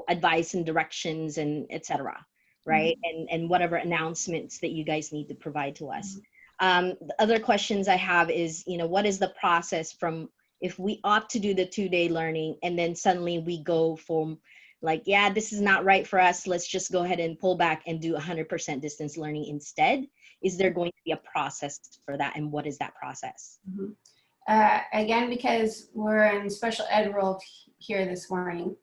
[SPEAKER 13] advice and directions and et cetera, right? Mm-hmm. And whatever announcements that you guys need to provide to us. Mm-hmm. The other questions I have is, what is the process from if we opt to do the 2-day learning and then suddenly we go from like, yeah, this is not right for us, let's just go ahead and pull back and do 100% distance learning instead? Is there going to be a process for that, and what is that process?
[SPEAKER 1] Mm-hmm. Again, because we're in special ed world here this morning,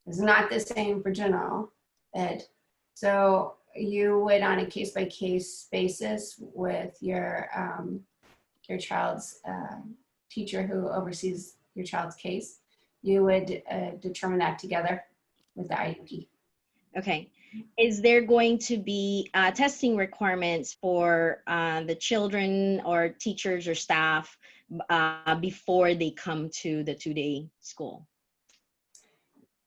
[SPEAKER 1] it's not the same for general ed. So you would, on a case-by-case basis with your child's teacher who oversees your child's case, you would determine that together with the IEP.
[SPEAKER 13] Okay. Is there going to be testing requirements for the children or teachers or staff before they come to the 2-day school?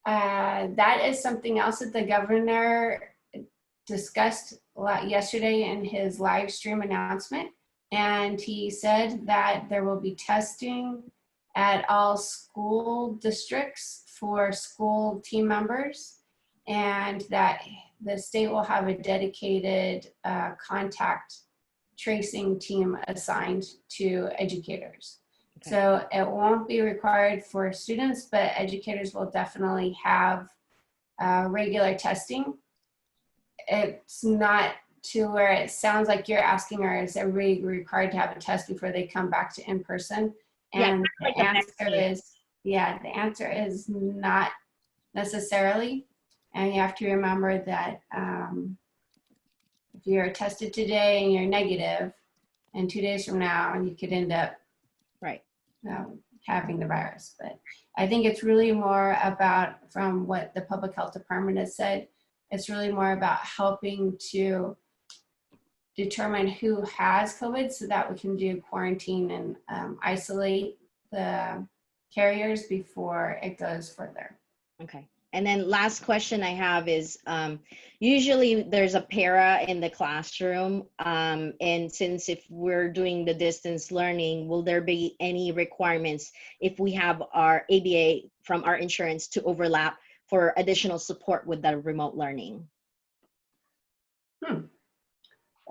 [SPEAKER 1] That is something else that the governor discussed yesterday in his live stream announcement. And he said that there will be testing at all school districts for school team members, and that the state will have a dedicated contact tracing team assigned to educators. Okay. So it won't be required for students, but educators will definitely have regular testing. It's not to where it sounds like you're asking, or is everybody required to have a test before they come back to in-person? And the answer is not necessarily. And you have to remember that if you're tested today and you're negative, and 2 days from now, you could end up having the virus. But I think it's really more about, from what the public health department has said, it's really more about helping to determine who has COVID so that we can do quarantine and isolate the carriers before it goes further.
[SPEAKER 13] Okay. And then last question I have is, usually there's a para in the classroom. And since if we're doing the distance learning, will there be any requirements if we have our ABA from our insurance to overlap for additional support with the remote learning?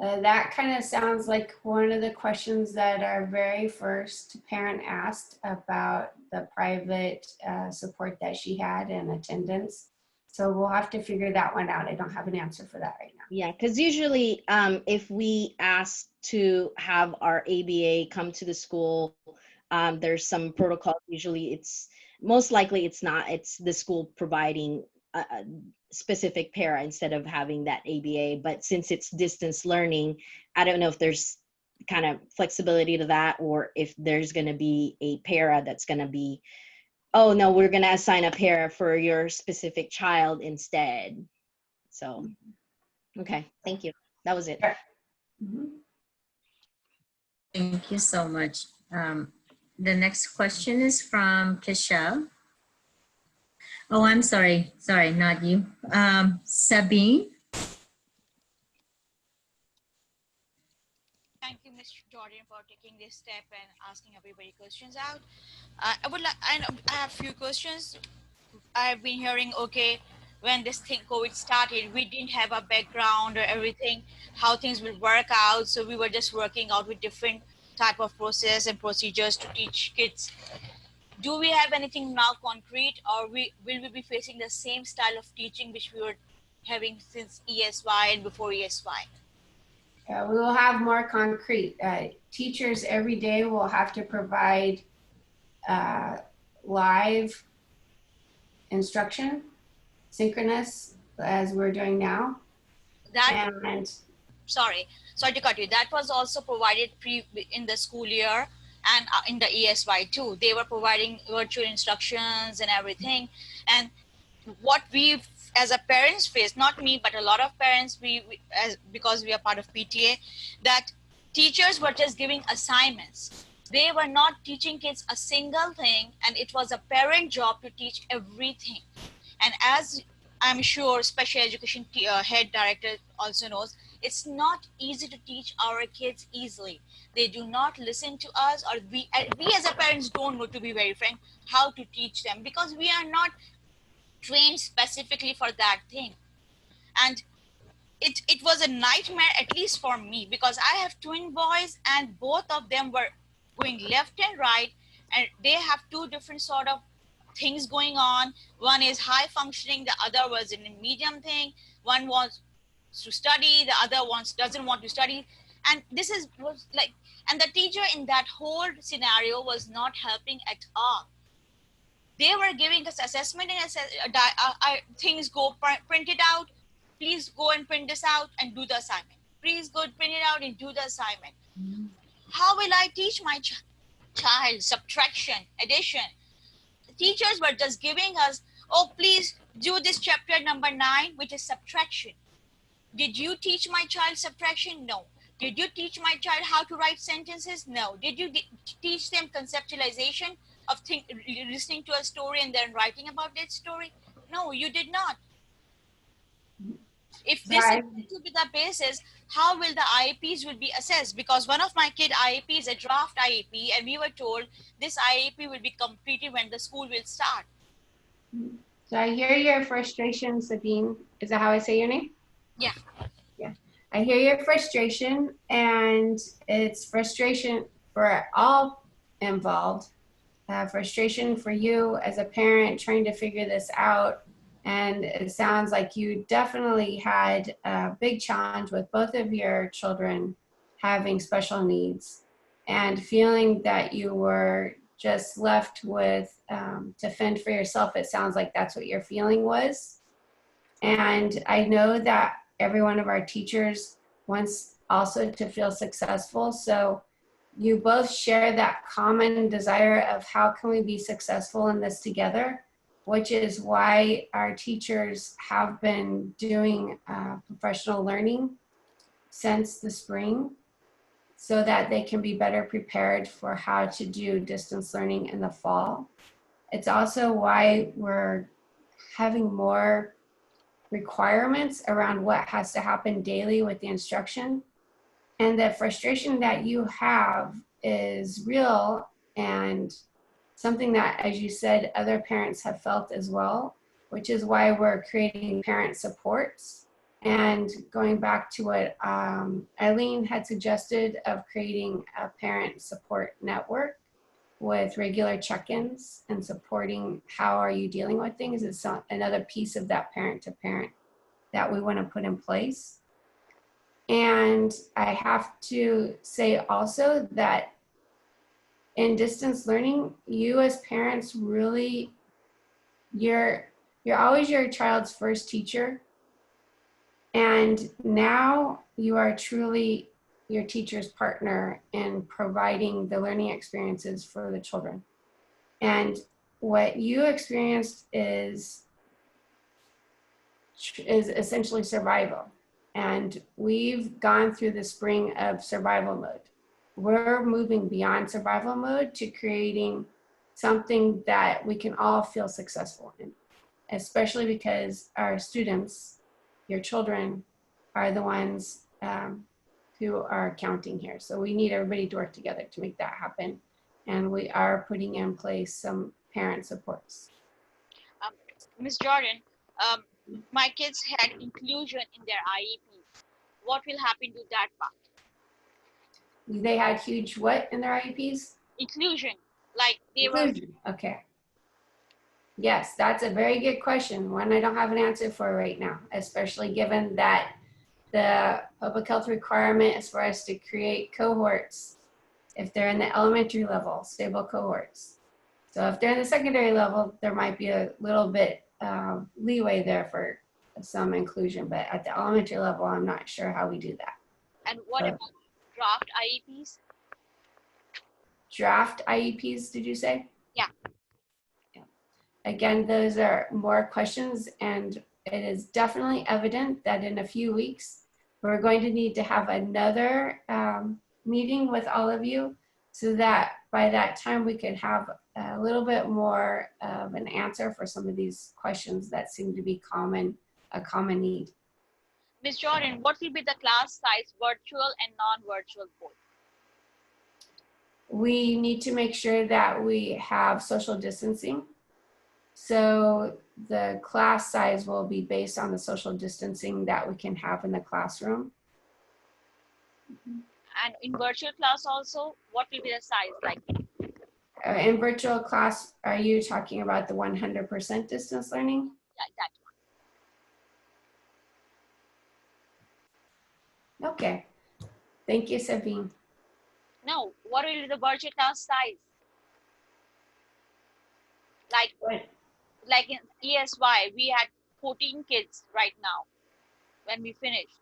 [SPEAKER 1] That kind of sounds like one of the questions that our very first parent asked about the private support that she had and attendance. So we'll have to figure that one out. I don't have an answer for that right now.
[SPEAKER 13] Yeah, because usually if we ask to have our ABA come to the school, there's some protocol. Usually it's most likely it's the school providing a specific para instead of having that ABA. But since it's distance learning, I don't know if there's kind of flexibility to that, or if there's going to be a para that's going to be, oh no, we're going to assign a para for your specific child instead. So, okay, thank you. That was it.
[SPEAKER 3] Thank you so much. The next question is from Kishel. Oh, I'm sorry. Sorry, not you. Sabine.
[SPEAKER 14] Thank you, Mr. Jordan, for taking this step and asking everybody questions out. I have a few questions. I've been hearing, okay, when this thing COVID started, we didn't have a background or everything, how things will work out. So we were just working out with different type of process and procedures to teach kids. Do we have anything now concrete, or will we be facing the same style of teaching which we were having since ESY and before ESY?
[SPEAKER 1] We will have more concrete. Teachers every day will have to provide live instruction, synchronous, as we're doing now.
[SPEAKER 14] Sorry to cut you. That was also provided in the school year and in the ESY too. They were providing virtual instructions and everything. And what we as a parents face, not me, but a lot of parents, because we are part of PTA, that teachers were just giving assignments. They were not teaching kids a single thing, and it was a parent job to teach everything. And as I'm sure special education head director also knows, it's not easy to teach our kids easily. They do not listen to us, or we as a parents don't know, to be very frank, how to teach them, because we are not trained specifically for that thing. And it was a nightmare, at least for me, because I have twin boys and both of them were going left and right, and they have two different sort of things going on. One is high functioning, the other was in a medium thing. One wants to study, the other one doesn't want to study. And and the teacher in that whole scenario was not helping at all. They were giving us assessment and things go print it out. Please go and print this out and do the assignment. Please go print it out and do the assignment. How will I teach my child subtraction, addition? The teachers were just giving us, oh, please do this chapter number 9, which is subtraction. Did you teach my child subtraction? No. Did you teach my child how to write sentences? No. Did you teach them conceptualization of listening to a story and then writing about that story? No, you did not. If this is to be the basis, how will the IEPs will be assessed? Because one of my kid IEP is a draft IEP, and we were told this IEP will be completed when the school will start.
[SPEAKER 1] So I hear your frustration, Sabine. Is that how I say your name?
[SPEAKER 14] Yeah.
[SPEAKER 1] Yeah. I hear your frustration, and it's frustration for all involved. Frustration for you as a parent trying to figure this out. And it sounds like you definitely had a big challenge with both of your children having special needs, and feeling that you were just left with to fend for yourself. It sounds like that's what your feeling was. And I know that every one of our teachers wants also to feel successful. So you both share that common desire of how can we be successful in this together, which is why our teachers have been doing professional learning since the spring, so that they can be better prepared for how to do distance learning in the fall. It's also why we're having more requirements around what has to happen daily with the instruction. And the frustration that you have is real and something that, as you said, other parents have felt as well, which is why we're creating parent supports. And going back to what Eileen had suggested of creating a parent support network with regular check-ins and supporting how are you dealing with things is another piece of that parent to parent that we want to put in place. And I have to say also that in distance learning, you as parents really, you're always your child's first teacher. And now you are truly your teacher's partner in providing the learning experiences for the children. And what you experienced is essentially survival. And we've gone through the spring of survival mode. We're moving beyond survival mode to creating something that we can all feel successful in, especially because our students, your children, are the ones who are counting here. So we need everybody to work together to make that happen. And we are putting in place some parent supports.
[SPEAKER 14] Ms. Jordan, my kids had inclusion in their IEP. What will happen to that part?
[SPEAKER 1] They had huge what in their IEPs?
[SPEAKER 14] Inclusion, like they
[SPEAKER 1] Inclusion. Okay. Yes, that's a very good question. One I don't have an answer for right now, especially given that the public health requirement is for us to create cohorts if they're in the elementary level, stable cohorts. So if they're in the secondary level, there might be a little bit leeway there for some inclusion, but at the elementary level, I'm not sure how we do that.
[SPEAKER 14] And what about draft IEPs?
[SPEAKER 1] Draft IEPs, did you say?
[SPEAKER 14] Yeah.
[SPEAKER 1] Again, those are more questions, and it is definitely evident that in a few weeks, we're going to need to have another meeting with all of you so that by that time we could have a little bit more of an answer for some of these questions that seem to be a common need.
[SPEAKER 14] Ms. Jordan, what will be the class size, virtual and non-virtual both?
[SPEAKER 1] We need to make sure that we have social distancing. So the class size will be based on the social distancing that we can have in the classroom.
[SPEAKER 14] And in virtual class also, what will be the size like?
[SPEAKER 1] In virtual class, are you talking about the 100% distance learning?
[SPEAKER 14] Yeah, that one.
[SPEAKER 1] Okay. Thank you, Sabine.
[SPEAKER 14] No, what will be the virtual class size? Like in ESY, we had 14 kids right now when we finished.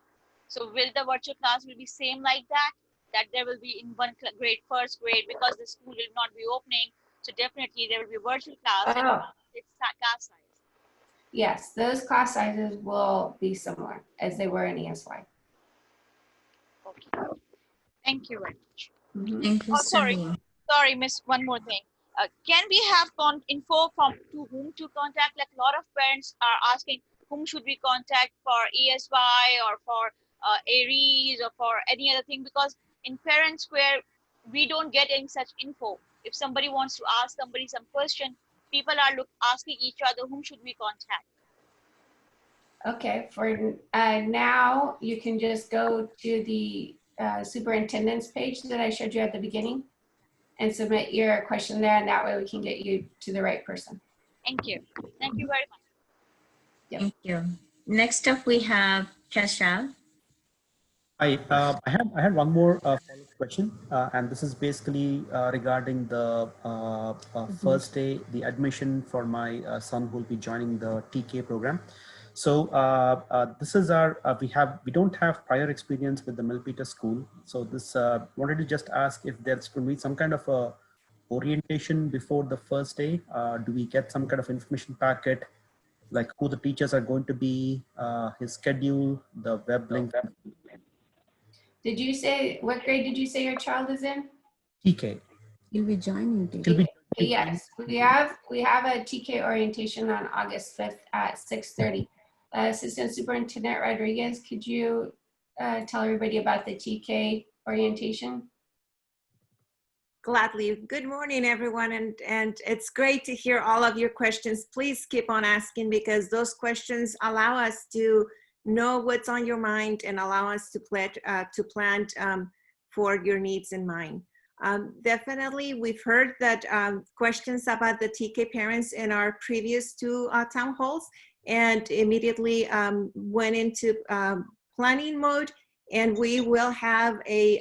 [SPEAKER 14] So will the virtual class will be same like that? That there will be in one grade, first grade, because the school will not be opening. So definitely there will be virtual class and it's class size.
[SPEAKER 1] Yes, those class sizes will be similar as they were in ESY.
[SPEAKER 14] Okay. Thank you very much.
[SPEAKER 3] Thank you,
[SPEAKER 14] Sorry, miss, one more thing. Can we have info from to whom to contact? Like a lot of parents are asking whom should we contact for ESY or for ARES or for any other thing, because in Parent Square, we don't get any such info. If somebody wants to ask somebody some question, people are asking each other, whom should we contact?
[SPEAKER 1] Okay, for now, you can just go to the superintendent's page that I showed you at the beginning and submit your question there, and that way we can get you to the right person.
[SPEAKER 14] Thank you. Thank you very much.
[SPEAKER 1] Yep.
[SPEAKER 3] Thank you. Next up, we have Keshal.
[SPEAKER 10] I had one more follow-up question, and this is basically regarding the first day, the admission for my son who will be joining the TK program. So this is our, we don't have prior experience with the Milpitas school. So this, wanted to just ask if there's going to be some kind of a orientation before the first day. Do we get some kind of information packet, like who the teachers are going to be, his schedule, the web link?
[SPEAKER 1] Did you say, what grade did you say your child is in?
[SPEAKER 10] TK.
[SPEAKER 3] You'll be joining.
[SPEAKER 1] Yes, we have a TK orientation on August 5th at 6:30. Assistant Superintendent Rodriguez, could you tell everybody about the TK orientation?
[SPEAKER 15] Gladly. Good morning, everyone, and it's great to hear all of your questions. Please keep on asking, because those questions allow us to know what's on your mind and allow us to plan for your needs in mind. Definitely, we've heard that questions about the TK parents in our previous two town halls, and immediately went into planning mode. And we will have a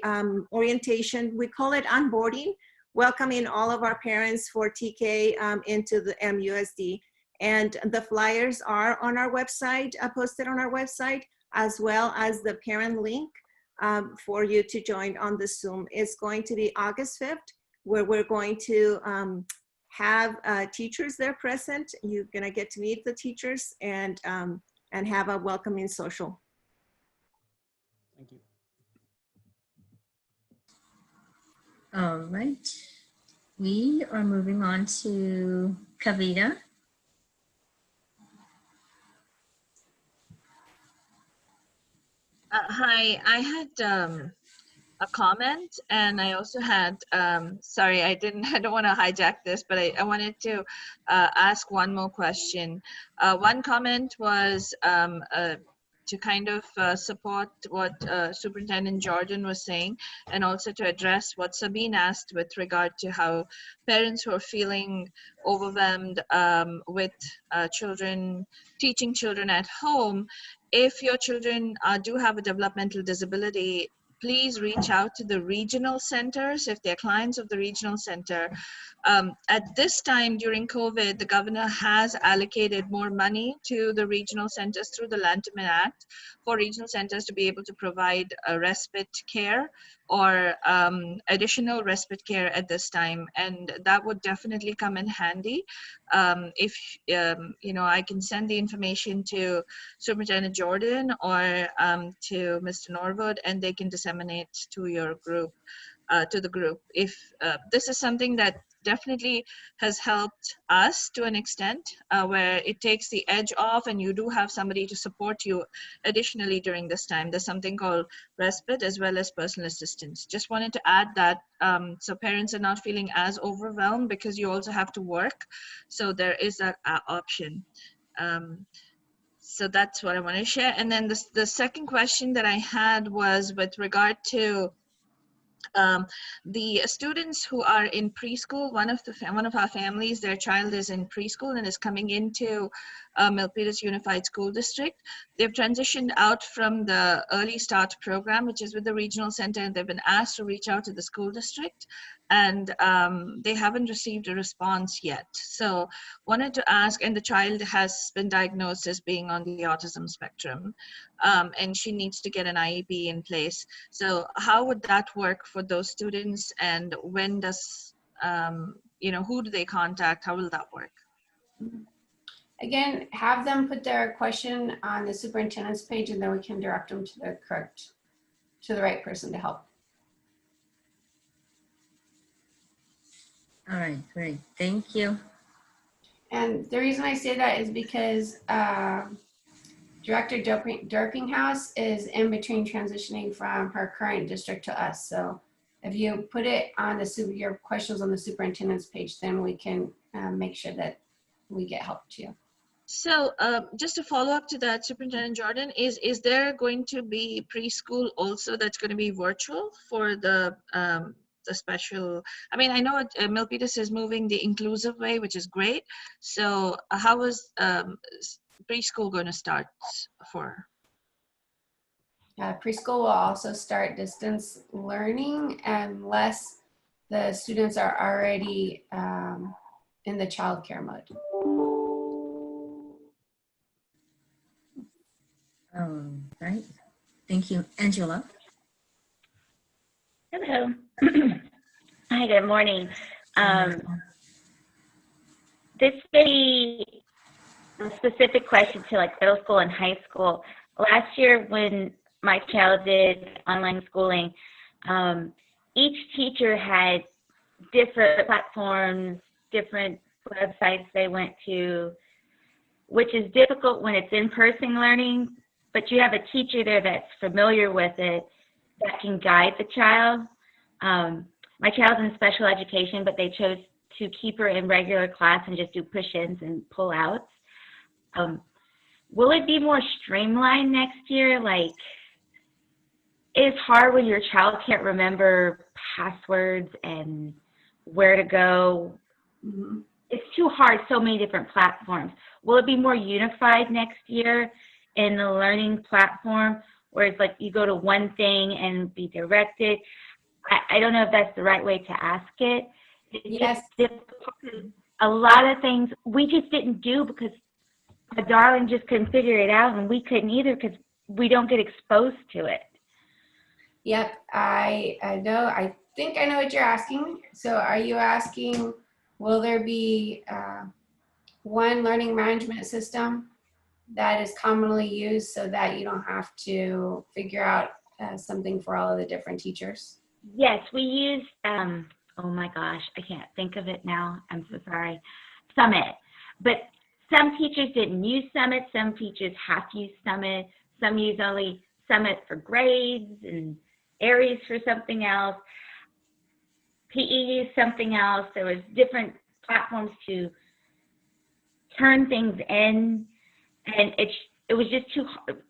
[SPEAKER 15] orientation, we call it onboarding, welcoming all of our parents for TK into the MUSD. And the flyers are on our website, posted on our website, as well as the parent link for you to join on the Zoom. It's going to be August 5th, where we're going to have teachers there present. You're gonna get to meet the teachers and have a welcoming social.
[SPEAKER 10] Thank you.
[SPEAKER 3] All right. We are moving on to Kavita.
[SPEAKER 9] Hi, I had a comment, and I also had, sorry, I don't want to hijack this, but I wanted to ask one more question. One comment was to kind of support what Superintendent Jordan was saying, and also to address what Sabine asked with regard to how parents who are feeling overwhelmed with teaching children at home. If your children do have a developmental disability, please reach out to the regional centers if they're clients of the regional center. At this time during COVID, the governor has allocated more money to the regional centers through the Lanterman Act for regional centers to be able to provide respite care or additional respite care at this time. And that would definitely come in handy. If I can send the information to Superintendent Jordan or to Mr. Norwood, and they can disseminate to your group, to the group. If this is something that definitely has helped us to an extent, where it takes the edge off and you do have somebody to support you additionally during this time. There's something called respite as well as personal assistance. Just wanted to add that so parents are not feeling as overwhelmed, because you also have to work. So there is that option. So that's what I want to share. And then the second question that I had was with regard to the students who are in preschool. One of our families, their child is in preschool and is coming into Milpitas Unified School District. They've transitioned out from the Early Start program, which is with the regional center, and they've been asked to reach out to the school district, and they haven't received a response yet. So wanted to ask, and the child has been diagnosed as being on the autism spectrum, and she needs to get an IEP in place. So how would that work for those students, and when does, who do they contact? How will that work?
[SPEAKER 1] Again, have them put their question on the superintendent's page, and then we can direct them to the right person to help.
[SPEAKER 3] All right, great. Thank you.
[SPEAKER 1] And the reason I say that is because Director Dorpinghouse is in between transitioning from her current district to us. So if you put it on your questions on the superintendent's page, then we can make sure that we get help to you.
[SPEAKER 9] So just to follow up to that, Superintendent Jordan, is there going to be preschool also that's going to be virtual for the special? I mean, I know Milpitas is moving the inclusive way, which is great. So how is preschool going to start for?
[SPEAKER 1] Preschool will also start distance learning unless the students are already in the childcare mode.
[SPEAKER 3] Right. Thank you. Angela?
[SPEAKER 16] Hello. Hi, good morning. This may be a specific question to like middle school and high school. Last year when my child did online schooling, each teacher had different platforms, different websites they went to, which is difficult when it's in-person learning, but you have a teacher there that's familiar with it that can guide the child. My child's in special education, but they chose to keep her in regular class and just do push-ins and pull-outs. Will it be more streamlined next year? Like, it's hard when your child can't remember passwords and where to go.
[SPEAKER 1] Mm-hmm.
[SPEAKER 16] It's too hard, so many different platforms. Will it be more unified next year in the learning platform, where it's like you go to one thing and be directed? I don't know if that's the right way to ask it.
[SPEAKER 1] Yes.
[SPEAKER 16] A lot of things we just didn't do because my darling just couldn't figure it out, and we couldn't either because we don't get exposed to it.
[SPEAKER 1] Yep, I know. I think I know what you're asking. So are you asking, will there be one learning management system that is commonly used so that you don't have to figure out something for all of the different teachers?
[SPEAKER 16] Yes, we use, oh my gosh, I can't think of it now. I'm so sorry. Summit. But some teachers didn't use Summit. Some teachers have to use Summit. Some use only Summit for grades and Aries for something else. PE used something else. There was different platforms to turn things in, and it was just too hard.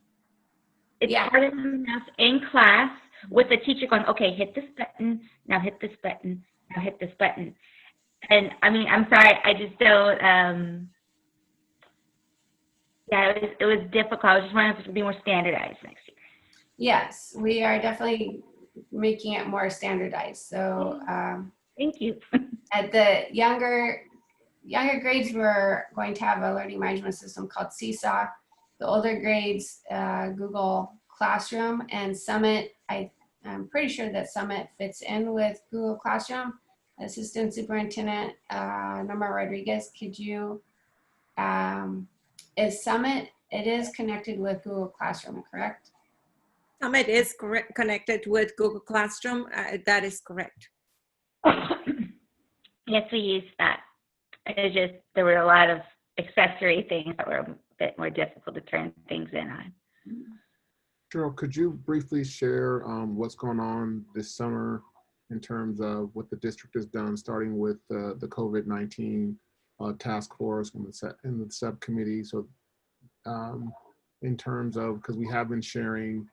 [SPEAKER 16] It's hard enough in class with the teacher going, okay, hit this button, now hit this button, now hit this button. And I mean, I'm sorry, I just don't, yeah, it was difficult. I was just wondering if it would be more standardized next year.
[SPEAKER 1] Yes, we are definitely making it more standardized. So
[SPEAKER 16] thank you.
[SPEAKER 1] At the younger grades, we're going to have a learning management system called Seesaw. The older grades, Google Classroom, and Summit. I'm pretty sure that Summit fits in with Google Classroom. Assistant Superintendent Norma Rodriguez, could you, is Summit, it is connected with Google Classroom, correct?
[SPEAKER 15] Summit is connected with Google Classroom. That is correct.
[SPEAKER 16] Yes, we used that. It just, there were a lot of accessory things that were a bit more difficult to turn things in on.
[SPEAKER 4] Cheryl, could you briefly share what's going on this summer in terms of what the district has done, starting with the COVID-19 task force and the subcommittee? So in terms of, because we have been sharing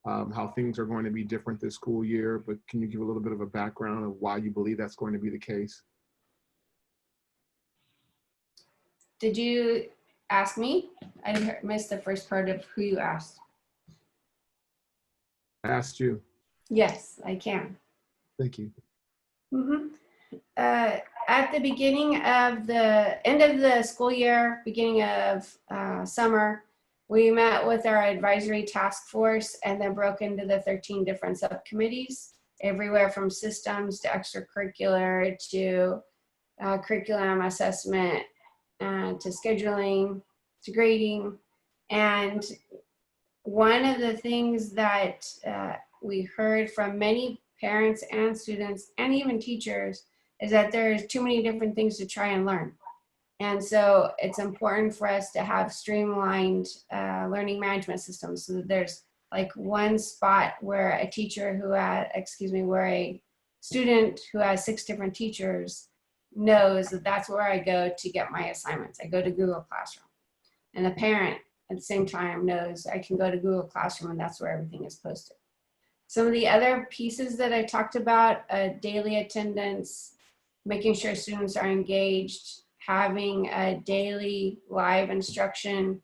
[SPEAKER 4] how things are going to be different this school year, but can you give a little bit of a background of why you believe that's going to be the case?
[SPEAKER 1] Did you ask me? I missed the first part of who you asked.
[SPEAKER 4] I asked you.
[SPEAKER 1] Yes, I can.
[SPEAKER 4] Thank you.
[SPEAKER 1] Mm-hmm. At the beginning of the end of the school year, beginning of summer, we met with our advisory task force and then broke into the 13 different subcommittees, everywhere from systems to extracurricular to curriculum assessment to scheduling to grading. And one of the things that we heard from many parents and students and even teachers is that there's too many different things to try and learn. And so it's important for us to have streamlined learning management systems so that there's like one spot where a teacher who had, where a student who has 6 different teachers knows that that's where I go to get my assignments. I go to Google Classroom. And the parent at the same time knows I can go to Google Classroom and that's where everything is posted. Some of the other pieces that I talked about, daily attendance, making sure students are engaged, having a daily live instruction,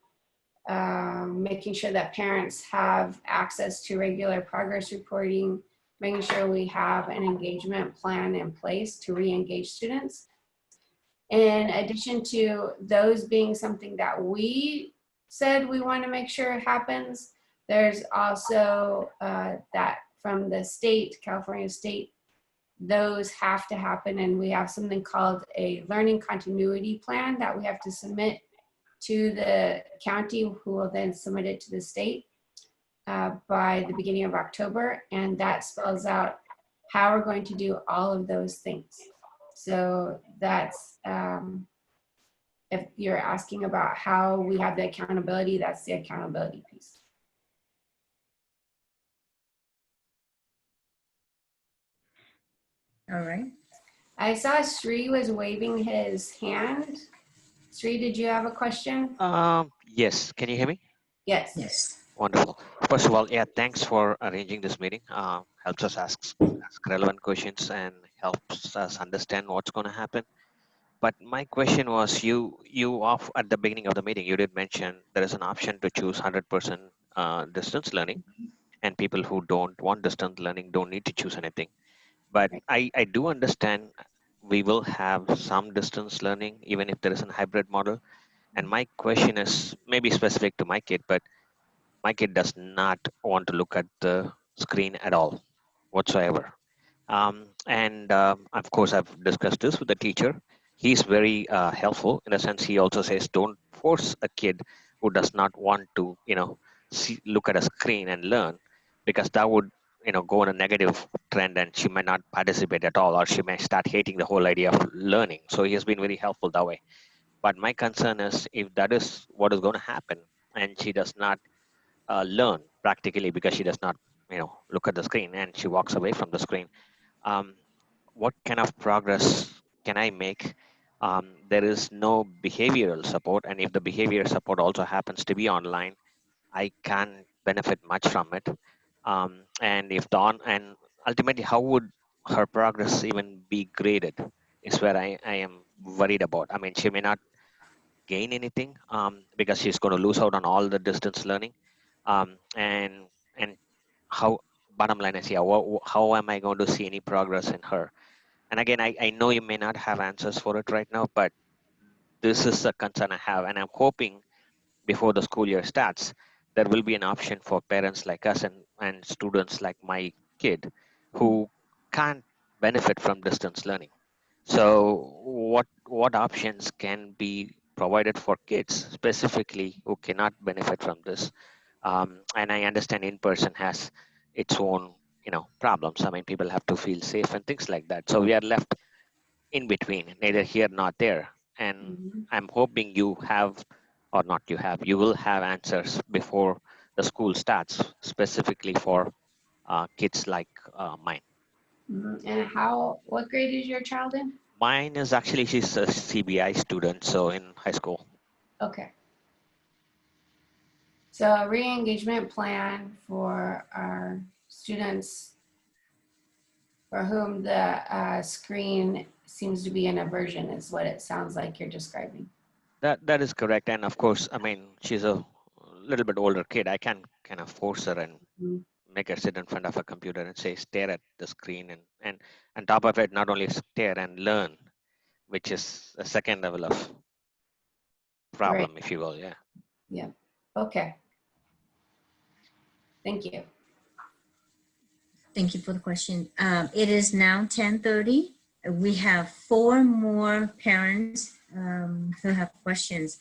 [SPEAKER 1] making sure that parents have access to regular progress reporting, making sure we have an engagement plan in place to re-engage students. In addition to those being something that we said we want to make sure happens. There's also that from the state, California state, those have to happen. And we have something called a learning continuity plan that we have to submit to the county, who will then submit it to the state by the beginning of October. And that spells out how we're going to do all of those things. So that's, if you're asking about how we have the accountability, that's the accountability piece.
[SPEAKER 3] All right.
[SPEAKER 1] I saw Sri was waving his hand. Sri, did you have a question?
[SPEAKER 17] Yes. Can you hear me?
[SPEAKER 1] Yes.
[SPEAKER 3] Yes.
[SPEAKER 17] Wonderful. First of all, yeah, thanks for arranging this meeting. Helps us ask relevant questions and helps us understand what's going to happen. But my question was, you off at the beginning of the meeting, you did mention there is an option to choose 100% distance learning, and people who don't want distance learning don't need to choose anything. But I do understand we will have some distance learning, even if there is a hybrid model. And my question is maybe specific to my kid, but my kid does not want to look at the screen at all whatsoever. Of course, I've discussed this with the teacher. He's very helpful in a sense. He also says, don't force a kid who does not want to, look at a screen and learn, because that would, go on a negative trend, and she may not participate at all, or she may start hating the whole idea of learning. So he has been very helpful that way. But my concern is, if that is what is going to happen, and she does not learn practically because she does not, look at the screen, and she walks away from the screen, what kind of progress can I make? There is no behavioral support, and if the behavior support also happens to be online, I can't benefit much from it. And if and ultimately, how would her progress even be graded? Is where I am worried about. I mean, she may not gain anything because she's going to lose out on all the distance learning. And how, bottom line is, yeah, how am I going to see any progress in her? And again, I know you may not have answers for it right now, but this is a concern I have, and I'm hoping before the school year starts, there will be an option for parents like us and students like my kid who can't benefit from distance learning. So what options can be provided for kids specifically who cannot benefit from this? And I understand in-person has its own, problems. I mean, people have to feel safe and things like that. So we are left in between, neither here nor there. And I'm hoping you have, or not you have, you will have answers before the school starts, specifically for kids like mine.
[SPEAKER 1] And what grade is your child in?
[SPEAKER 17] Mine is actually, she's a CBI student, so in high school.
[SPEAKER 1] Okay. So a re-engagement plan for our students for whom the screen seems to be an aversion is what it sounds like you're describing.
[SPEAKER 17] That is correct. And of course, I mean, she's a little bit older kid. I can kind of force her and make her sit in front of a computer and say, stare at the screen. And on top of it, not only stare and learn, which is a second level of problem, if you will. Yeah.
[SPEAKER 1] Yeah. Okay. Thank you.
[SPEAKER 3] Thank you for the question. It is now 10:30. We have 4 more parents who have questions.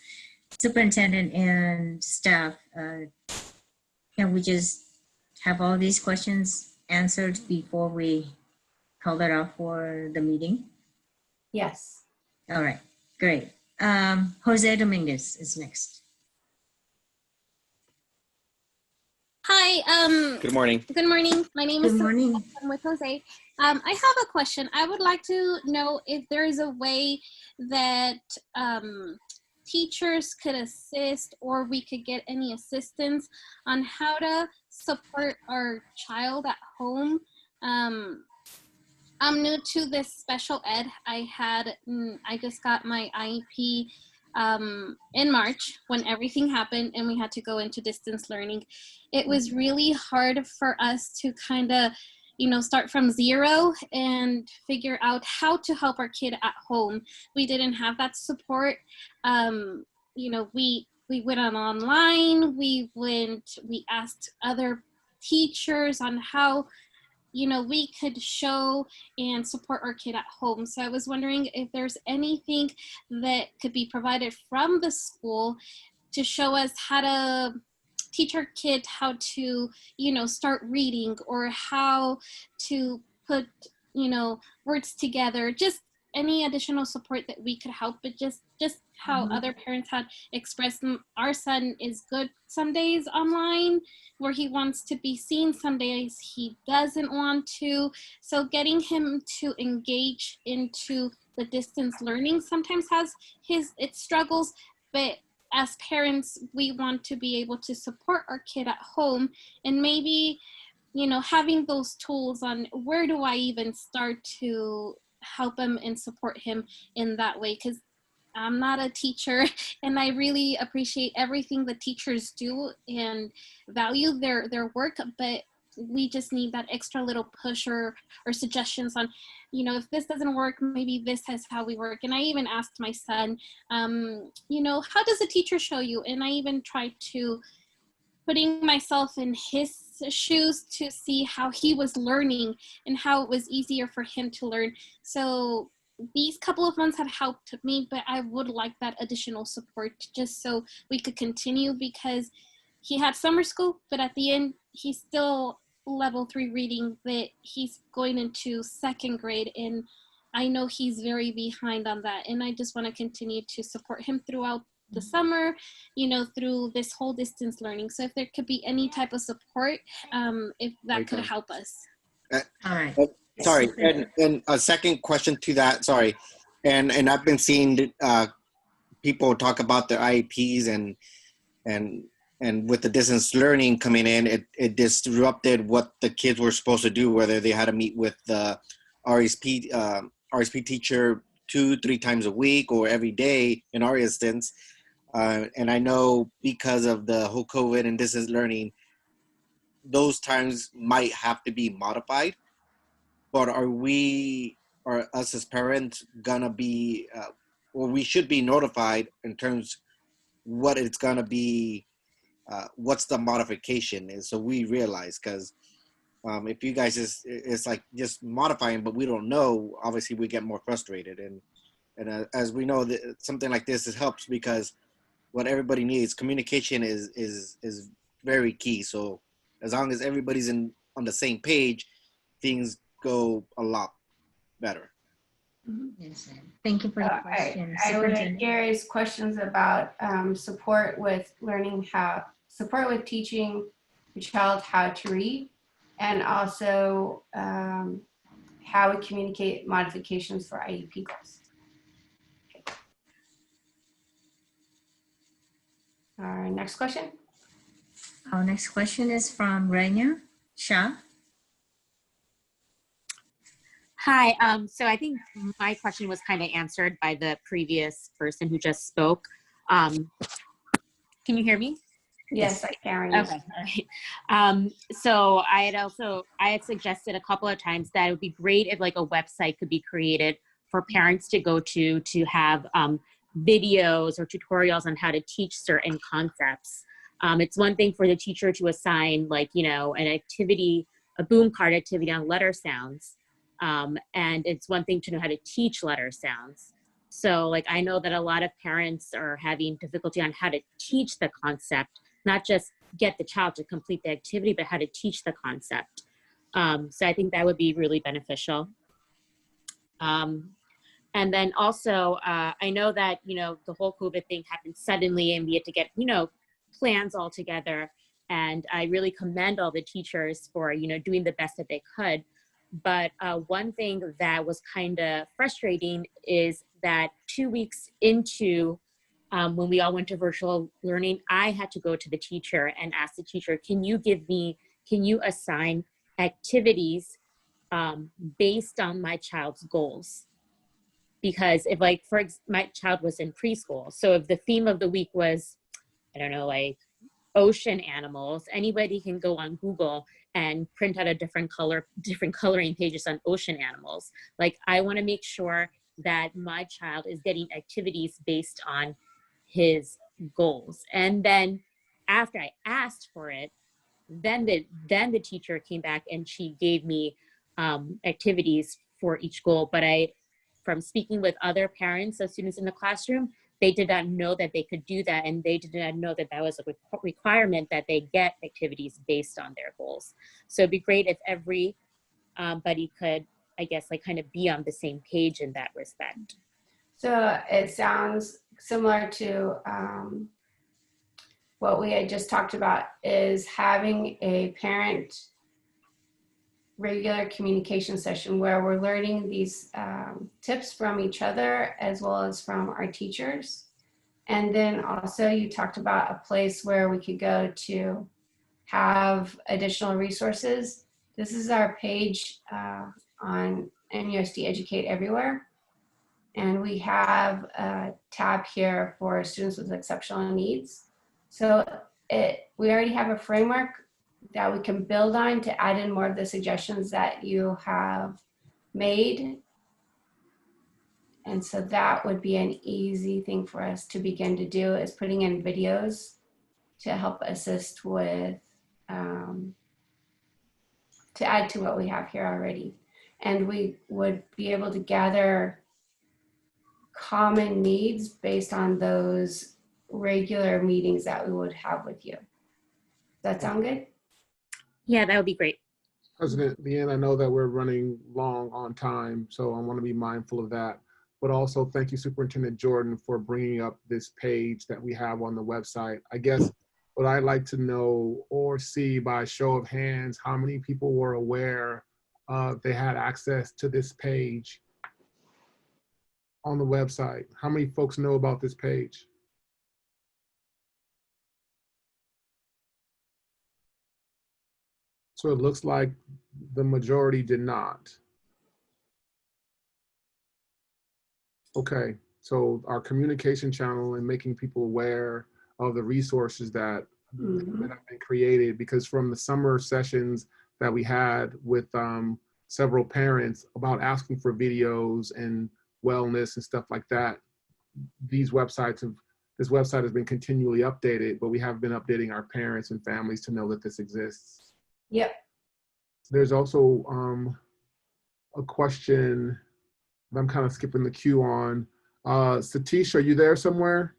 [SPEAKER 3] Superintendent and staff, can we just have all these questions answered before we call that off for the meeting?
[SPEAKER 1] Yes.
[SPEAKER 3] All right, great. Jose Dominguez is next.
[SPEAKER 18] Hi.
[SPEAKER 19] Good morning.
[SPEAKER 18] Good morning. My name is.
[SPEAKER 3] Good morning.
[SPEAKER 18] I'm with Jose. I have a question. I would like to know if there is a way that teachers could assist, or we could get any assistance on how to support our child at home. I'm new to this special ed. I just got my IEP in March when everything happened and we had to go into distance learning. It was really hard for us to kind of, start from zero and figure out how to help our kid at home. We didn't have that support. We we went online, we asked other teachers on how, you know, we could show and support our kid at home. So I was wondering if there's anything that could be provided from the school to show us how to teach our kid how to, you know, start reading, or how to put, you know, words together. Just any additional support that we could help, but just how other parents had expressed, our son is good some days online where he wants to be seen, some days he doesn't want to. So getting him to engage into the distance learning sometimes has its struggles, but as parents, we want to be able to support our kid at home, and maybe, you know, having those tools on where do I even start to help him and support him in that way. Because I'm not a teacher, and I really appreciate everything the teachers do and value their work, but we just need that extra little push or suggestions on, you know, if this doesn't work, maybe this is how we work. And I even asked my son, you know, how does a teacher show you? And I even tried to putting myself in his shoes to see how he was learning and how it was easier for him to learn. So these couple of months have helped me, but I would like that additional support just so we could continue, because he had summer school, but at the end, he's still level 3 reading, that he's going into 2nd grade. And I know he's very behind on that. And I just want to continue to support him throughout the summer, you know, through this whole distance learning. So if there could be any type of support, if that could help us.
[SPEAKER 3] All right.
[SPEAKER 19] Sorry, and a second question to that, sorry. And I've been seeing people talk about their IEPs and with the distance learning coming in, it disrupted what the kids were supposed to do, whether they had to meet with the RSP teacher 2-3 times a week or every day in our instance. And I know because of the whole COVID and distance learning, those times might have to be modified. But are us as parents gonna be, or we should be notified in terms what it's gonna be, what's the modification is, so we realize, because if you guys it's like just modifying, but we don't know, obviously we get more frustrated. And as we know, that something like this helps, because what everybody needs, communication is very key. So as long as everybody's on the same page, things go a lot better.
[SPEAKER 3] Yes, thank you for the question.
[SPEAKER 1] I would like Gary's questions about support with teaching the child how to read, and also how we communicate modifications for IEP goals. Okay. Our next question.
[SPEAKER 3] Our next question is from Rania Shah.
[SPEAKER 8] Hi, so I think my question was kind of answered by the previous person who just spoke. Can you hear me?
[SPEAKER 1] Yes, I can.
[SPEAKER 8] Okay, all right. So I had suggested a couple of times that it would be great if like a website could be created for parents to go to have videos or tutorials on how to teach certain concepts. It's one thing for the teacher to assign, like, you know, an activity, a boom card activity on letter sounds. And it's one thing to know how to teach letter sounds. So like, I know that a lot of parents are having difficulty on how to teach the concept, not just get the child to complete the activity, but how to teach the concept. So I think that would be really beneficial. And then also, I know that, you know, the whole COVID thing happened suddenly and we had to get, you know, plans all together. And I really commend all the teachers for, you know, doing the best that they could. But one thing that was kind of frustrating is that 2 weeks into when we all went to virtual learning, I had to go to the teacher and ask the teacher, can you assign activities based on my child's goals? Because if like, my child was in preschool, so if the theme of the week was, I don't know, like ocean animals, anybody can go on Google and print out a different coloring pages on ocean animals. Like, I want to make sure that my child is getting activities based on his goals. And then after I asked for it, then the teacher came back and she gave me activities for each goal. But from speaking with other parents of students in the classroom, they did not know that they could do that, and they did not know that that was a requirement that they get activities based on their goals. So it'd be great if every buddy could, I guess, like kind of be on the same page in that respect.
[SPEAKER 1] So it sounds similar to what we had just talked about, is having a parent regular communication session where we're learning these tips from each other as well as from our teachers. And then also you talked about a place where we could go to have additional resources. This is our page on NUSD Educate Everywhere. And we have a tab here for students with exceptional needs. So we already have a framework that we can build on to add in more of the suggestions that you have made. And so that would be an easy thing for us to begin to do, is putting in videos to help assist with, to add to what we have here already. And we would be able to gather common needs based on those regular meetings that we would have with you. Does that sound good?
[SPEAKER 8] Yeah, that would be great.
[SPEAKER 4] President Leanne, I know that we're running long on time, so I want to be mindful of that. But also thank you, Superintendent Jordan, for bringing up this page that we have on the website. I guess what I'd like to know or see by show of hands, how many people were aware they had access to this page on the website? How many folks know about this page? So it looks like the majority did not. Okay, so our communication channel and making people aware of the resources that, that have been created, because from the summer sessions that we had with several parents about asking for videos and wellness and stuff like that, this website has been continually updated, but we have been updating our parents and families to know that this exists.
[SPEAKER 1] Yep.
[SPEAKER 4] There's also a question I'm kind of skipping the queue on. Satish, are you there somewhere?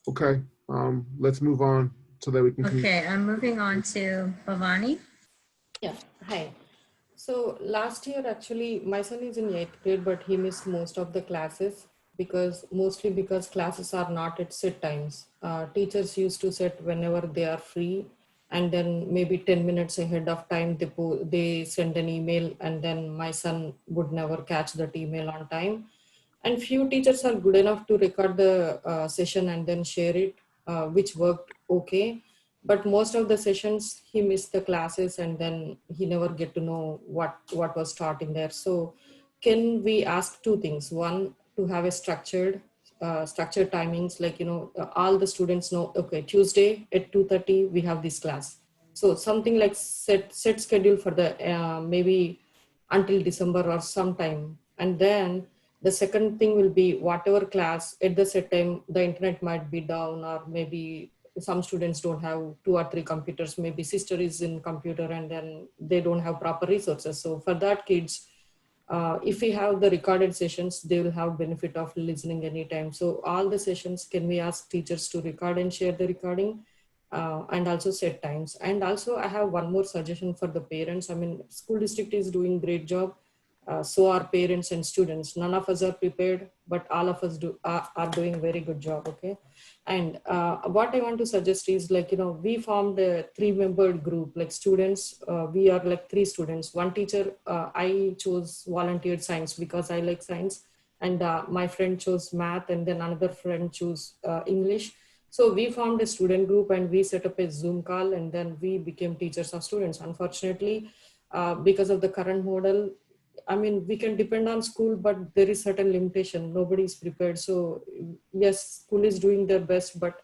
[SPEAKER 4] Okay, let's move on so that we can.
[SPEAKER 3] Okay, I'm moving on to Bhavani.
[SPEAKER 20] Yeah, hi. So last year, actually, my son is in 8th grade, but he missed most of the classes mostly because classes are not at set times. Teachers used to set whenever they are free, and then maybe 10 minutes ahead of time, they send an email, and then my son would never catch that email on time. And few teachers are good enough to record the session and then share it, which worked okay. But most of the sessions, he missed the classes, and then he never get to know what was taught in there. So can we ask two things? One, to have a structured timings, like, all the students know, okay, Tuesday at 2:30, we have this class. So something like set schedule for the maybe until December or sometime. And then the second thing will be whatever class at the set time, the internet might be down, or maybe some students don't have 2 or 3 computers, maybe sister is in computer and then they don't have proper resources. So for that kids, if we have the recorded sessions, they will have benefit of listening anytime. So all the sessions, can we ask teachers to record and share the recording, and also set times. And also I have one more suggestion for the parents. I mean, school district is doing great job. So are parents and students. None of us are prepared, but all of us are doing very good job, okay? And what I want to suggest is, like, we formed a 3-member group, like students, we are like 3 students. One teacher, I chose volunteered science because I like science. And my friend chose math, and then another friend chose English. So we formed a student group and we set up a Zoom call, and then we became teachers of students. Unfortunately, because of the current model, I mean, we can depend on school, but there is certain limitation. Nobody is prepared. So yes, school is doing their best, but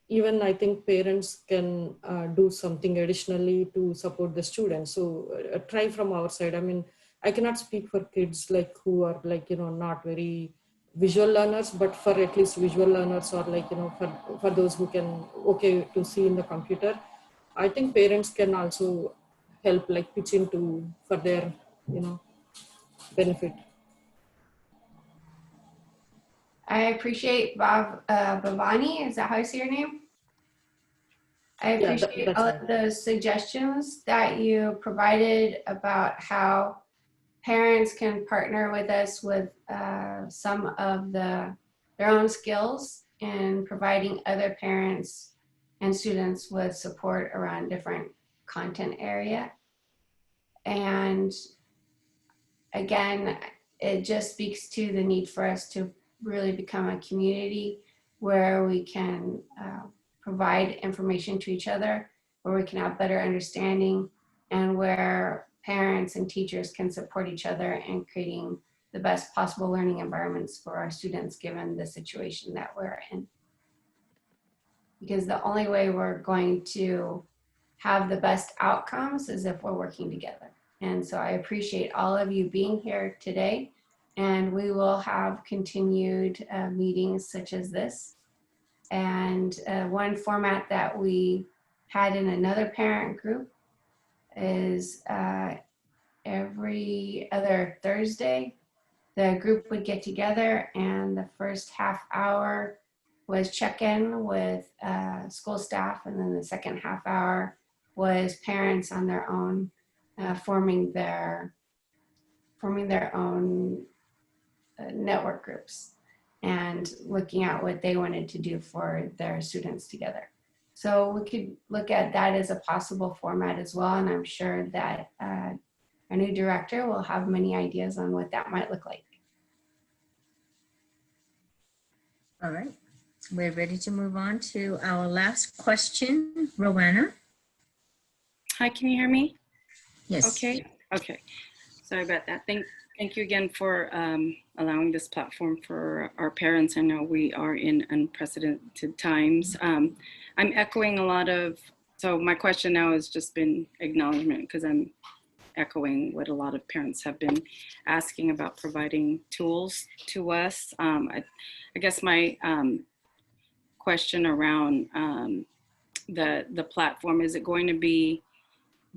[SPEAKER 20] even I think parents can do something additionally to support the students. So try from our side. I mean, I cannot speak for kids like who are like, not very visual learners, but for at least visual learners or like, for those who can, okay, to see in the computer, I think parents can also help like pitch into for their, benefit.
[SPEAKER 1] I appreciate Bhavani, is that how I say your name? I
[SPEAKER 20] Yeah,
[SPEAKER 1] appreciate
[SPEAKER 20] that's
[SPEAKER 1] all
[SPEAKER 20] right.
[SPEAKER 1] of those suggestions that you provided about how parents can partner with us with some of their own skills in providing other parents and students with support around different content area. And again, it just speaks to the need for us to really become a community where we can provide information to each other, where we can have better understanding, and where parents and teachers can support each other in creating the best possible learning environments for our students given the situation that we're in. Because the only way we're going to have the best outcomes is if we're working together. And so I appreciate all of you being here today, and we will have continued meetings such as this. And one format that we had in another parent group is every other Thursday, the group would get together, and the first half hour was check-in with school staff, and then the second half hour was parents on their own forming their own network groups and looking at what they wanted to do for their students together. So we could look at that as a possible format as well, and I'm sure that our new director will have many ideas on what that might look like.
[SPEAKER 3] All right, we're ready to move on to our last question. Rowanna?
[SPEAKER 21] Hi, can you hear me?
[SPEAKER 3] Yes.
[SPEAKER 21] Okay. Okay. Sorry about that. Thank you again for allowing this platform for our parents. I know we are in unprecedented times. I'm echoing a lot of, so my question now has just been acknowledgement, because I'm echoing what a lot of parents have been asking about providing tools to us. I guess my question around the platform, is it going to be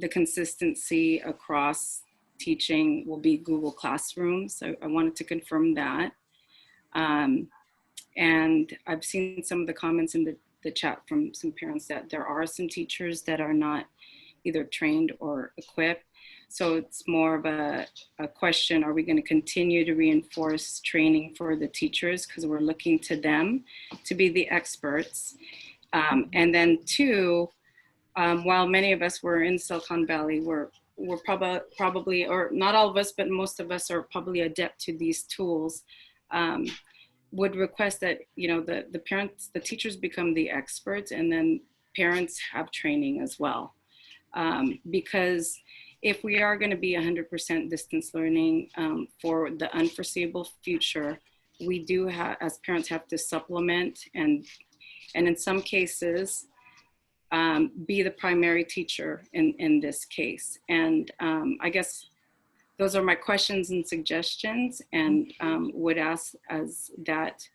[SPEAKER 21] the consistency across teaching will be Google Classroom? So I wanted to confirm that. And I've seen some of the comments in the chat from some parents that there are some teachers that are not either trained or equipped. So it's more of a question, are we going to continue to reinforce training for the teachers, because we're looking to them to be the experts? And then two, while many of us were in Silicon Valley, we're probably, or not all of us, but most of us are probably adept to these tools, would request that, the parents, the teachers become the experts, and then parents have training as well. Because if we are going to be 100% distance learning for the unforeseeable future, we do have, as parents, have to supplement and in some cases, be the primary teacher in this case. And I guess those are my questions and suggestions, and would ask as that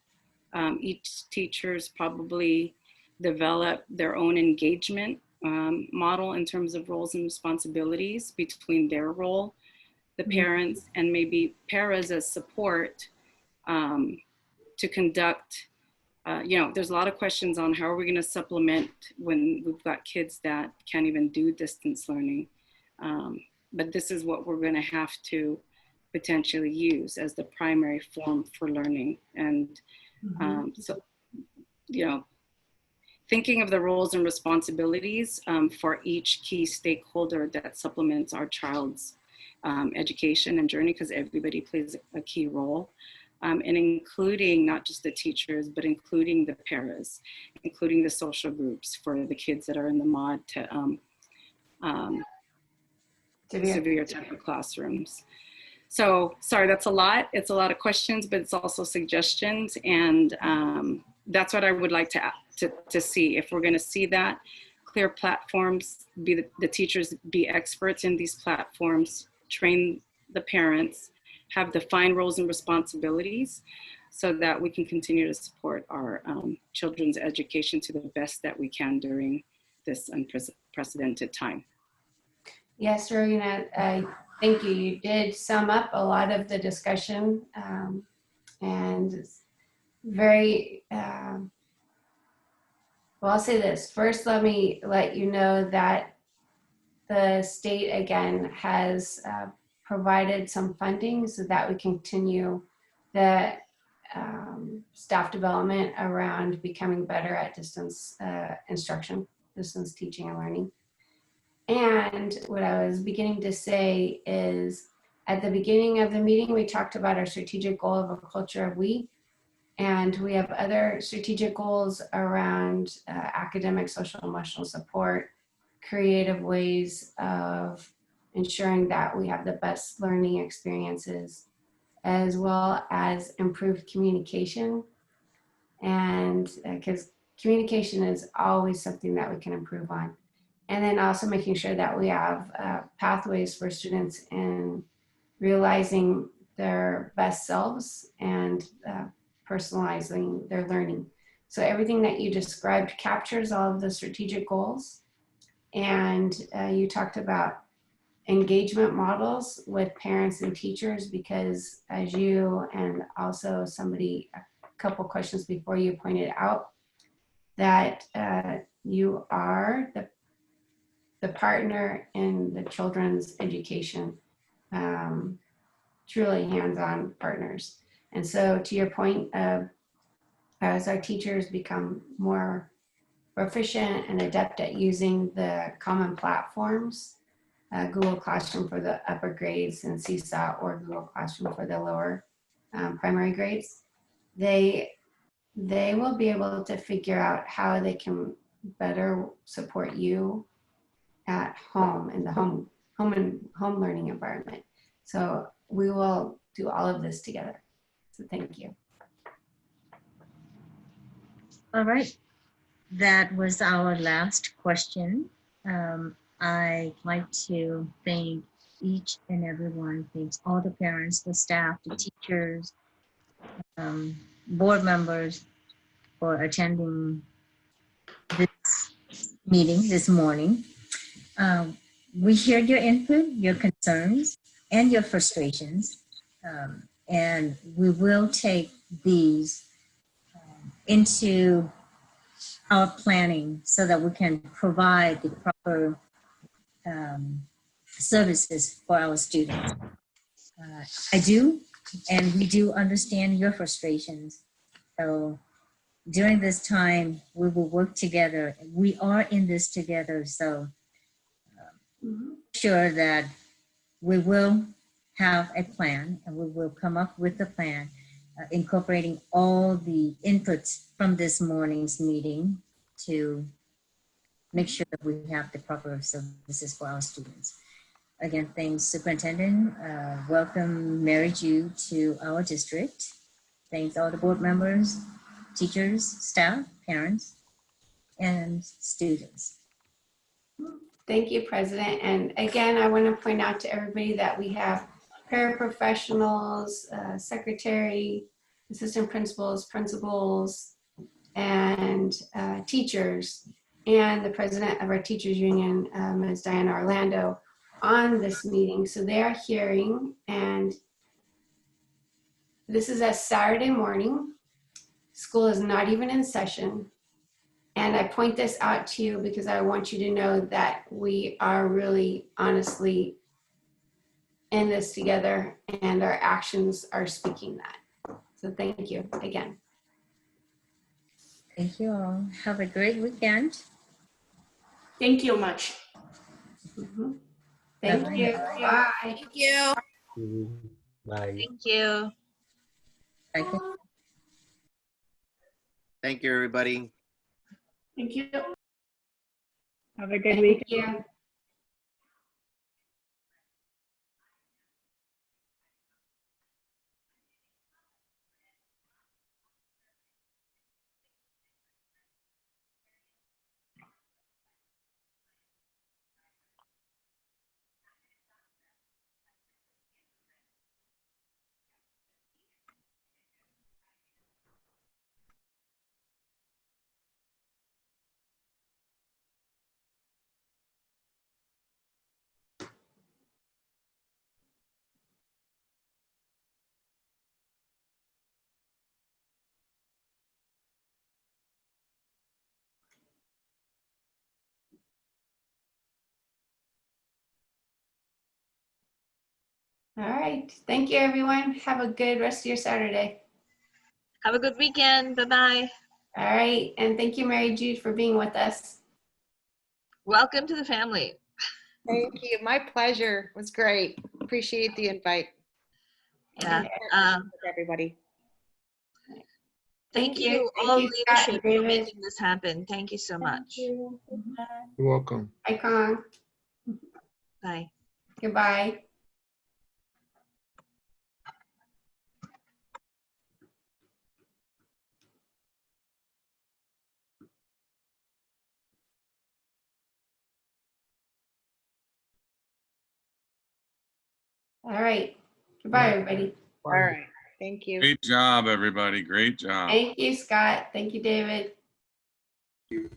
[SPEAKER 21] each teachers probably develop their own engagement model in terms of roles and responsibilities between their role, the parents, and maybe paras as support to conduct. There's a lot of questions on how are we going to supplement when we've got kids that can't even do distance learning. But this is what we're going to have to potentially use as the primary form for learning. And thinking of the roles and responsibilities for each key stakeholder that supplements our child's education and journey, because everybody plays a key role. And including not just the teachers, but including the paras, including the social groups for the kids that are in the mod to severe type of classrooms. So sorry, that's a lot. It's a lot of questions, but it's also suggestions. And that's what I would like to see. If we're gonna see that, clear platforms, be the teachers be experts in these platforms, train the parents have defined roles and responsibilities so that we can continue to support our children's education to the best that we can during this unprecedented time.
[SPEAKER 1] Yes, Rowena, thank you. You did sum up a lot of the discussion and very, well, I'll say this. First, let me let you know that the state, again, has provided some funding so that we continue the staff development around becoming better at distance instruction, distance teaching and learning. And what I was beginning to say is at the beginning of the meeting, we talked about our strategic goal of a culture of we, and we have other strategic goals around academic, social, emotional support, creative ways of ensuring that we have the best learning experiences, as well as improved communication. And because communication is always something that we can improve on. And then also making sure that we have pathways for students in realizing their best selves and personalizing their learning. So everything that you described captures all of the strategic goals. And you talked about engagement models with parents and teachers, because as you and also somebody a couple questions before you pointed out, that you are the partner in the children's education, truly hands-on partners. And so to your point of, as our teachers become more proficient and adept at using the common platforms, Google Classroom for the upper grades and Seesaw or Google Classroom for the lower primary grades, they will be able to figure out how they can better support you at home in the home learning environment. So we will do all of this together. So thank you.
[SPEAKER 3] All right, that was our last question. I'd like to thank each and everyone, thanks all the parents, the staff, the teachers, board members for attending this meeting this morning. We heard your input, your concerns, and your frustrations, and we will take these into our planning so that we can provide the proper services for our students. I do, and we do understand your frustrations. So during this time, we will work together. We are in this together, so sure that we will have a plan and we will come up with a plan incorporating all the inputs from this morning's meeting to make sure that we have the proper services for our students. Again, thanks Superintendent. Welcome Mary Ju to our district. Thanks all the board members, teachers, staff, parents, and students.
[SPEAKER 1] Thank you, President. And again, I want to point out to everybody that we have paraprofessionals, secretary, assistant principals, principals, and teachers, and the president of our teachers union, Ms. Diana Orlando, on this meeting. So they are hearing, and this is a Saturday morning. School is not even in session. And I point this out to you because I want you to know that we are really honestly in this together and our actions are speaking that. So thank you again.
[SPEAKER 3] Thank you all. Have a great weekend.
[SPEAKER 6] Thank you much.
[SPEAKER 1] Thank
[SPEAKER 3] Bye-bye.
[SPEAKER 1] you. Bye.
[SPEAKER 5] Thank you.
[SPEAKER 2] Bye.
[SPEAKER 9] Thank you.
[SPEAKER 3] Bye.
[SPEAKER 19] Thank you, everybody.
[SPEAKER 1] Thank you.
[SPEAKER 22] Have a good week.
[SPEAKER 1] Thank you. All right. Thank you, everyone. Have a good rest of your Saturday.
[SPEAKER 9] Have a good weekend. Bye-bye.
[SPEAKER 1] All right. And thank you, Mary Jude, for being with us.
[SPEAKER 9] Welcome to the family.
[SPEAKER 5] Thank you. My pleasure. It was great. Appreciate the invite.
[SPEAKER 9] Yeah.
[SPEAKER 5] Everybody.
[SPEAKER 9] Thank
[SPEAKER 1] you.
[SPEAKER 9] you,
[SPEAKER 1] Thank
[SPEAKER 9] all
[SPEAKER 1] you, Scott
[SPEAKER 9] leadership,
[SPEAKER 1] and
[SPEAKER 9] for
[SPEAKER 1] David.
[SPEAKER 9] making this happen. Thank you so much.
[SPEAKER 1] You.
[SPEAKER 4] You're welcome.
[SPEAKER 1] Bye, Kong.
[SPEAKER 9] Bye.
[SPEAKER 1] Goodbye. All right. Goodbye, everybody.
[SPEAKER 5] All right. Thank you.
[SPEAKER 7] Great job, everybody. Great job.
[SPEAKER 1] Thank you, Scott. Thank you, David.
[SPEAKER 4] Thank you.